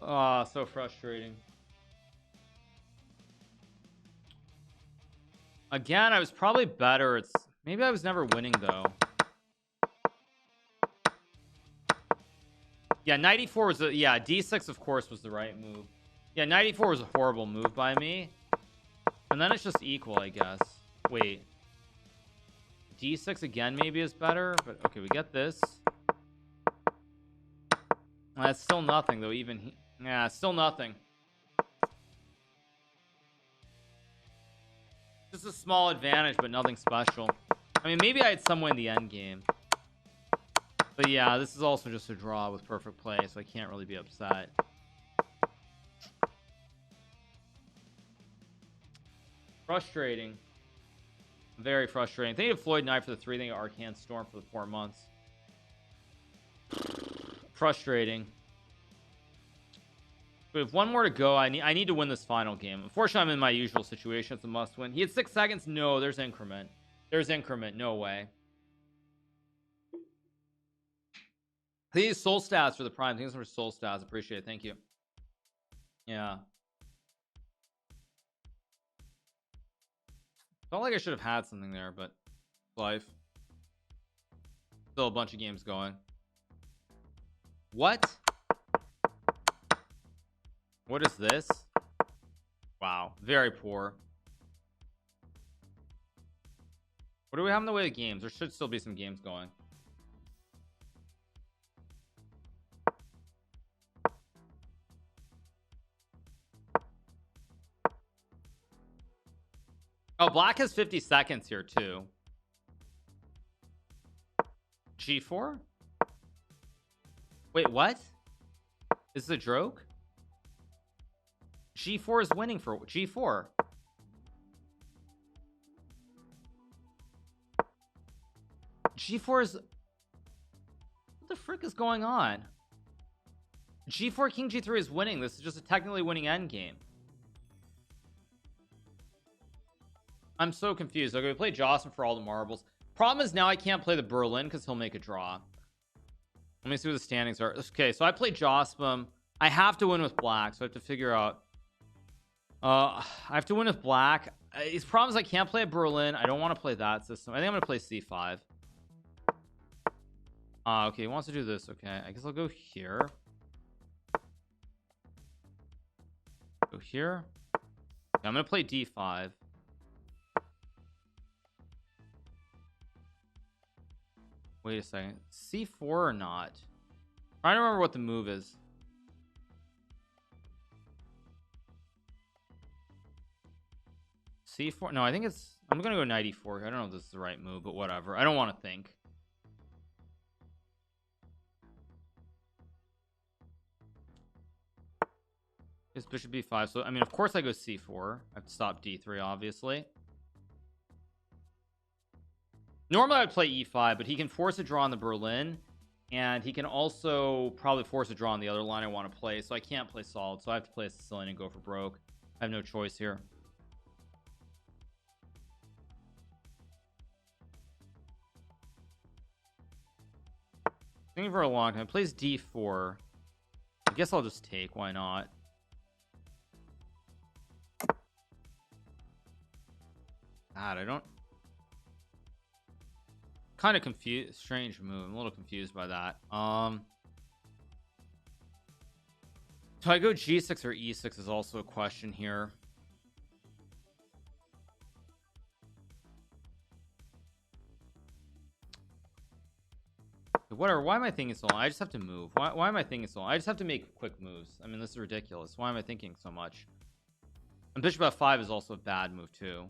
Ah, so frustrating. Again, I was probably better. It's maybe I was never winning though. Yeah, 94 was a yeah, d6 of course was the right move. Yeah, 94 was a horrible move by me. And then it's just equal, I guess. Wait. D6 again maybe is better, but okay, we get this. That's still nothing though, even yeah, still nothing. Just a small advantage, but nothing special. I mean, maybe I had some way in the end game. But yeah, this is also just a draw with perfect play, so I can't really be upset. Frustrating. Very frustrating. Thank you to Floyd Knight for the 3. Thank you to Arcane Storm for the 4 months. Frustrating. We have one more to go. I need to win this final game. Unfortunately, I'm in my usual situation. It's a must win. He had 6 seconds. No, there's increment. There's increment. No way. These soul stats for the prime. Thanks for soul stats. Appreciate it. Thank you. Yeah. Felt like I should have had something there, but life. Still a bunch of games going. What? What is this? Wow, very poor. What do we have in the way of games? There should still be some games going. Oh, black has 50 seconds here too. G4? Wait, what? Is this a joke? G4 is winning for G4. G4 is... What the frick is going on? G4 King G3 is winning. This is just a technically winning endgame. I'm so confused. Okay, we play Jocelyn for all the marbles. Problem is now I can't play the Berlin because he'll make a draw. Let me see what the standings are. Okay, so I play Jocelyn. I have to win with black, so I have to figure out. I have to win with black. His problem is I can't play a Berlin. I don't want to play that system. I think I'm gonna play C5. Okay, he wants to do this. Okay, I guess I'll go here. Go here. Okay, I'm gonna play D5. Wait a second. C4 or not? I'm trying to remember what the move is. C4. No, I think it's... I'm gonna go knight e4. I don't know if this is the right move, but whatever. I don't want to think. It's bishop b5. So, I mean, of course I go c4. I have to stop d3, obviously. Normally I would play e5, but he can force a draw on the Berlin, and he can also probably force a draw on the other line I want to play, so I can't play solid, so I have to play a Sicilian and go for broke. I have no choice here. Thinking for a long time. Plays d4. I guess I'll just take. Why not? God, I don't... Kind of confused. Strange move. I'm a little confused by that. Do I go g6 or e6 is also a question here. Whatever. Why am I thinking so long? I just have to move. Why am I thinking so long? I just have to make quick moves. I mean, this is ridiculous. Why am I thinking so much? And bishop f5 is also a bad move too.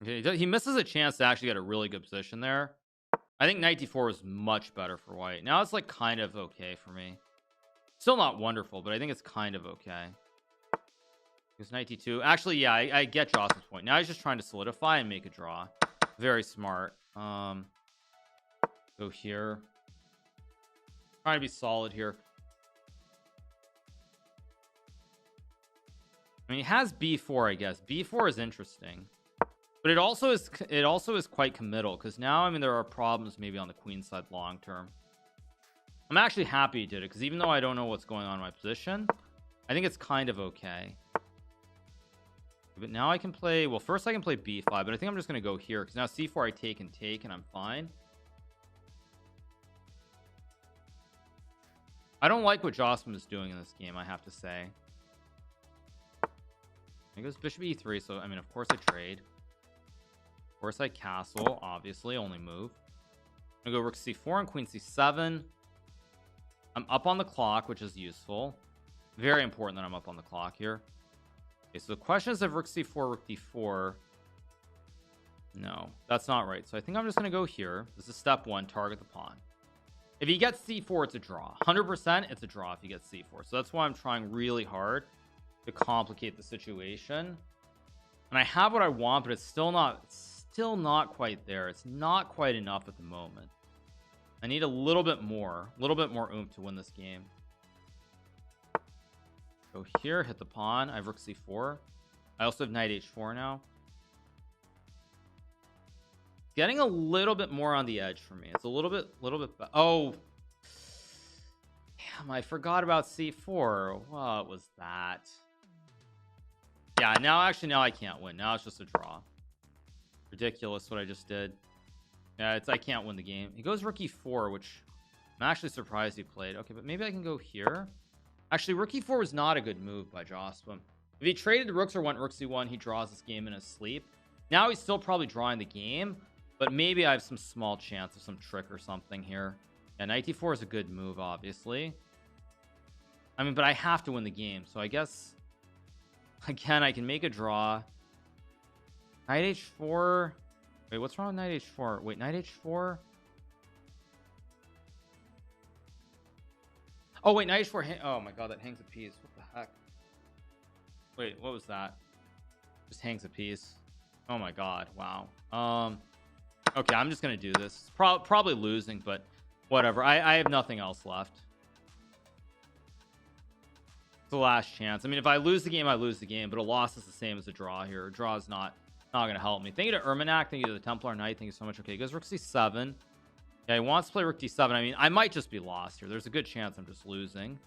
Okay, he misses a chance to actually get a really good position there. I think knight d4 was much better for white. Now it's like kind of okay for me. Still not wonderful, but I think it's kind of okay. Because knight d2. Actually, yeah, I get Jocelyn's point. Now he's just trying to solidify and make a draw. Very smart. Go here. Trying to be solid here. I mean, he has b4, I guess. b4 is interesting. But it also is quite committal, because now, I mean, there are problems maybe on the queen side long term. I'm actually happy he did it, because even though I don't know what's going on in my position, I think it's kind of okay. But now I can play... Well, first I can play b5, but I think I'm just going to go here, because now c4 I take, and I'm fine. I don't like what Jocelyn is doing in this game, I have to say. He goes bishop e3, so, I mean, of course I trade. Of course I castle, obviously, only move. I'm gonna go rook c4 and queen c7. I'm up on the clock, which is useful. Very important that I'm up on the clock here. Okay, so the question is if rook c4, rook d4. No, that's not right. So I think I'm just gonna go here. This is step one, target the pawn. If he gets c4, it's a draw. 100% it's a draw if he gets c4. So that's why I'm trying really hard to complicate the situation. And I have what I want, but it's still not quite there. It's not quite enough at the moment. I need a little bit more oomph to win this game. Go here, hit the pawn. I have rook c4. I also have knight h4 now. Getting a little bit more on the edge for me. It's a little bit oh, damn, I forgot about c4. What was that? Yeah, now I can't win. Now it's just a draw. Ridiculous what I just did. Yeah, I can't win the game. He goes rook e4, which I'm actually surprised he played. Okay, but maybe I can go here. Actually, rook e4 was not a good move by Jocelyn. If he traded the rooks or went rook c1, he draws this game in his sleep. Now he's still probably drawing the game, but maybe I have some small chance of some trick or something here. Yeah, knight e4 is a good move, obviously. I mean, but I have to win the game, so I guess Again, I can make a draw. Knight h4. Wait, what's wrong with knight h4? Wait, knight h4. Oh wait, knight h4. Oh my god, that hangs a piece. What the heck? Wait, what was that? Just hangs a piece. Oh my god, wow. Okay, I'm just gonna do this. Probably losing, but whatever. I have nothing else left. It's the last chance. I mean, if I lose the game, I lose the game, but a loss is the same as a draw here. A draw is not gonna help me. Thank you to Ermanak. Thank you to the Templar Knight. Thank you so much. Okay, he goes rook c7. Yeah, he wants to play rook d7. I mean, I might just be lost here. There's a good chance I'm just losing.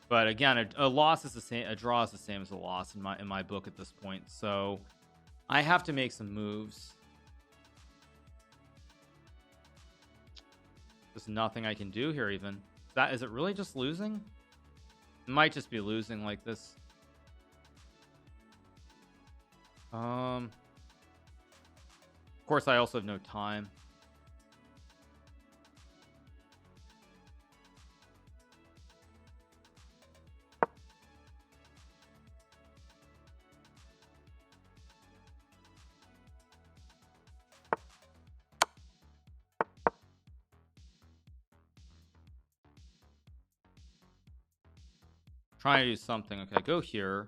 But again, a loss is the same. A draw is the same as a loss in my book at this point. So I have to make some moves. There's nothing I can do here. Even that, is it really just losing? It might just be losing like this. Of course, I also have no time. Trying to do something. Okay, go here.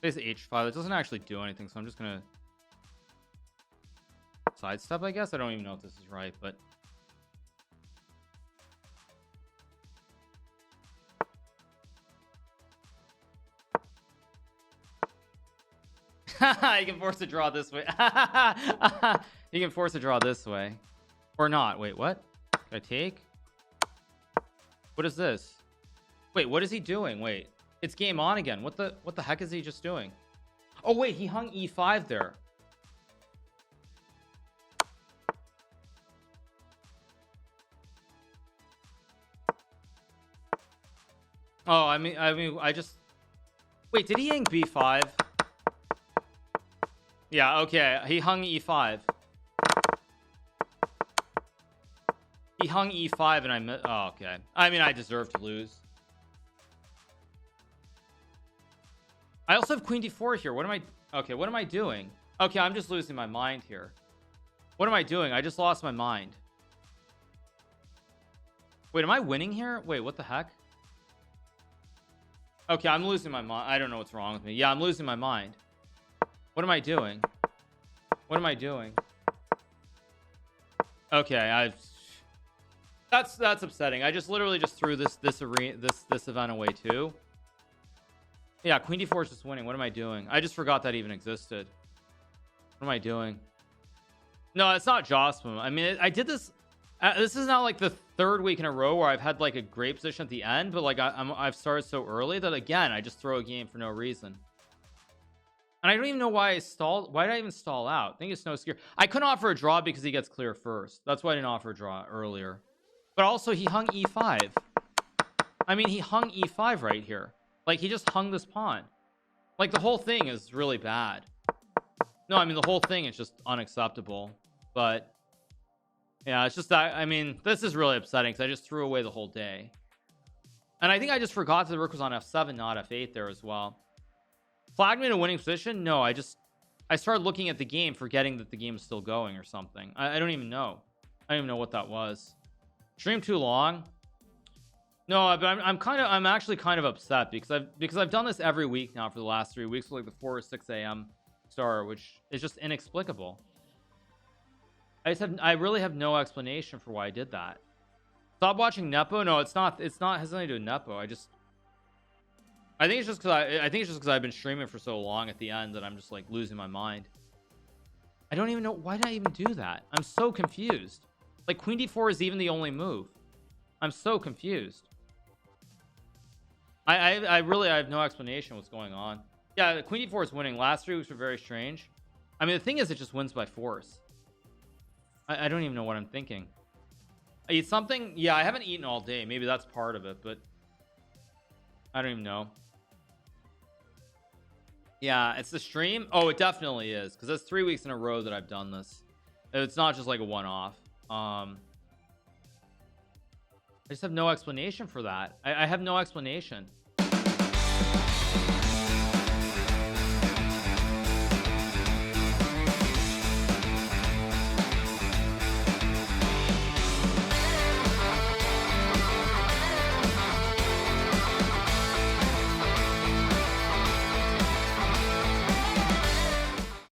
Plays h5. It doesn't actually do anything, so I'm just gonna sidestep, I guess. I don't even know if this is right, but you can force a draw this way. You can force a draw this way or not. Wait, what? Can I take? What is this? Wait, what is he doing? Wait, it's game on again. What the heck is he just doing? Oh wait, he hung e5 there. Oh, I mean I just wait, did he hang b5? Yeah, okay, he hung e5. He hung e5 and I missed. Oh, okay. I mean, I deserve to lose. I also have queen d4 here. What am I? Okay, what am I doing? Okay, I'm just losing my mind here. What am I doing? I just lost my mind. Wait, am I winning here? Wait, what the heck? Okay, I'm losing my mind. I don't know what's wrong with me. Yeah, I'm losing my mind. What am I doing? What am I doing? Okay, that's upsetting. I just literally just threw this event away too. Yeah, queen d4 is just winning. What am I doing? I just forgot that even existed. What am I doing? No, it's not Jocelyn. I mean, I did this. This is now like the third week in a row where I've had like a great position at the end, but like I've started so early that again I just throw a game for no reason. And I don't even know why I stalled. Why did I even stall out? I think it's no scare. I couldn't offer a draw because he gets clear first. That's why I didn't offer a draw earlier. But also he hung e5. I mean, he hung e5 right here. Like he just hung this pawn. Like the whole thing is really bad. No, I mean the whole thing is just unacceptable. But yeah, it's just that, I mean, this is really upsetting because I just threw away the whole day. And I think I just forgot that the rook was on f7, not f8 there as well. Flagged me in a winning position? No, I started looking at the game, forgetting that the game is still going or something. I don't even know. I don't even know what that was. Stream too long? No, but I'm actually kind of upset because I've done this every week now for the last 3 weeks, like the 4 or 6 a.m. star, which is just inexplicable. I really have no explanation for why I did that. Stop watching Nepo? No, it's not. It has nothing to do with Nepo. I think it's just because I've been streaming for so long at the end that I'm just like losing my mind. I don't even know, why did I even do that? I'm so confused. Like queen d4 is even the only move. I'm so confused. I really have no explanation what's going on. Yeah, queen d4 is winning. Last 3 weeks were very strange. I mean, the thing is, it just wins by force. I don't even know what I'm thinking. I eat something? Yeah, I haven't eaten all day. Maybe that's part of it, but I don't even know. Yeah, it's the stream. Oh, it definitely is, because that's 3 weeks in a row that I've done this. It's not just like a one-off. I just have no explanation for that. I have no explanation.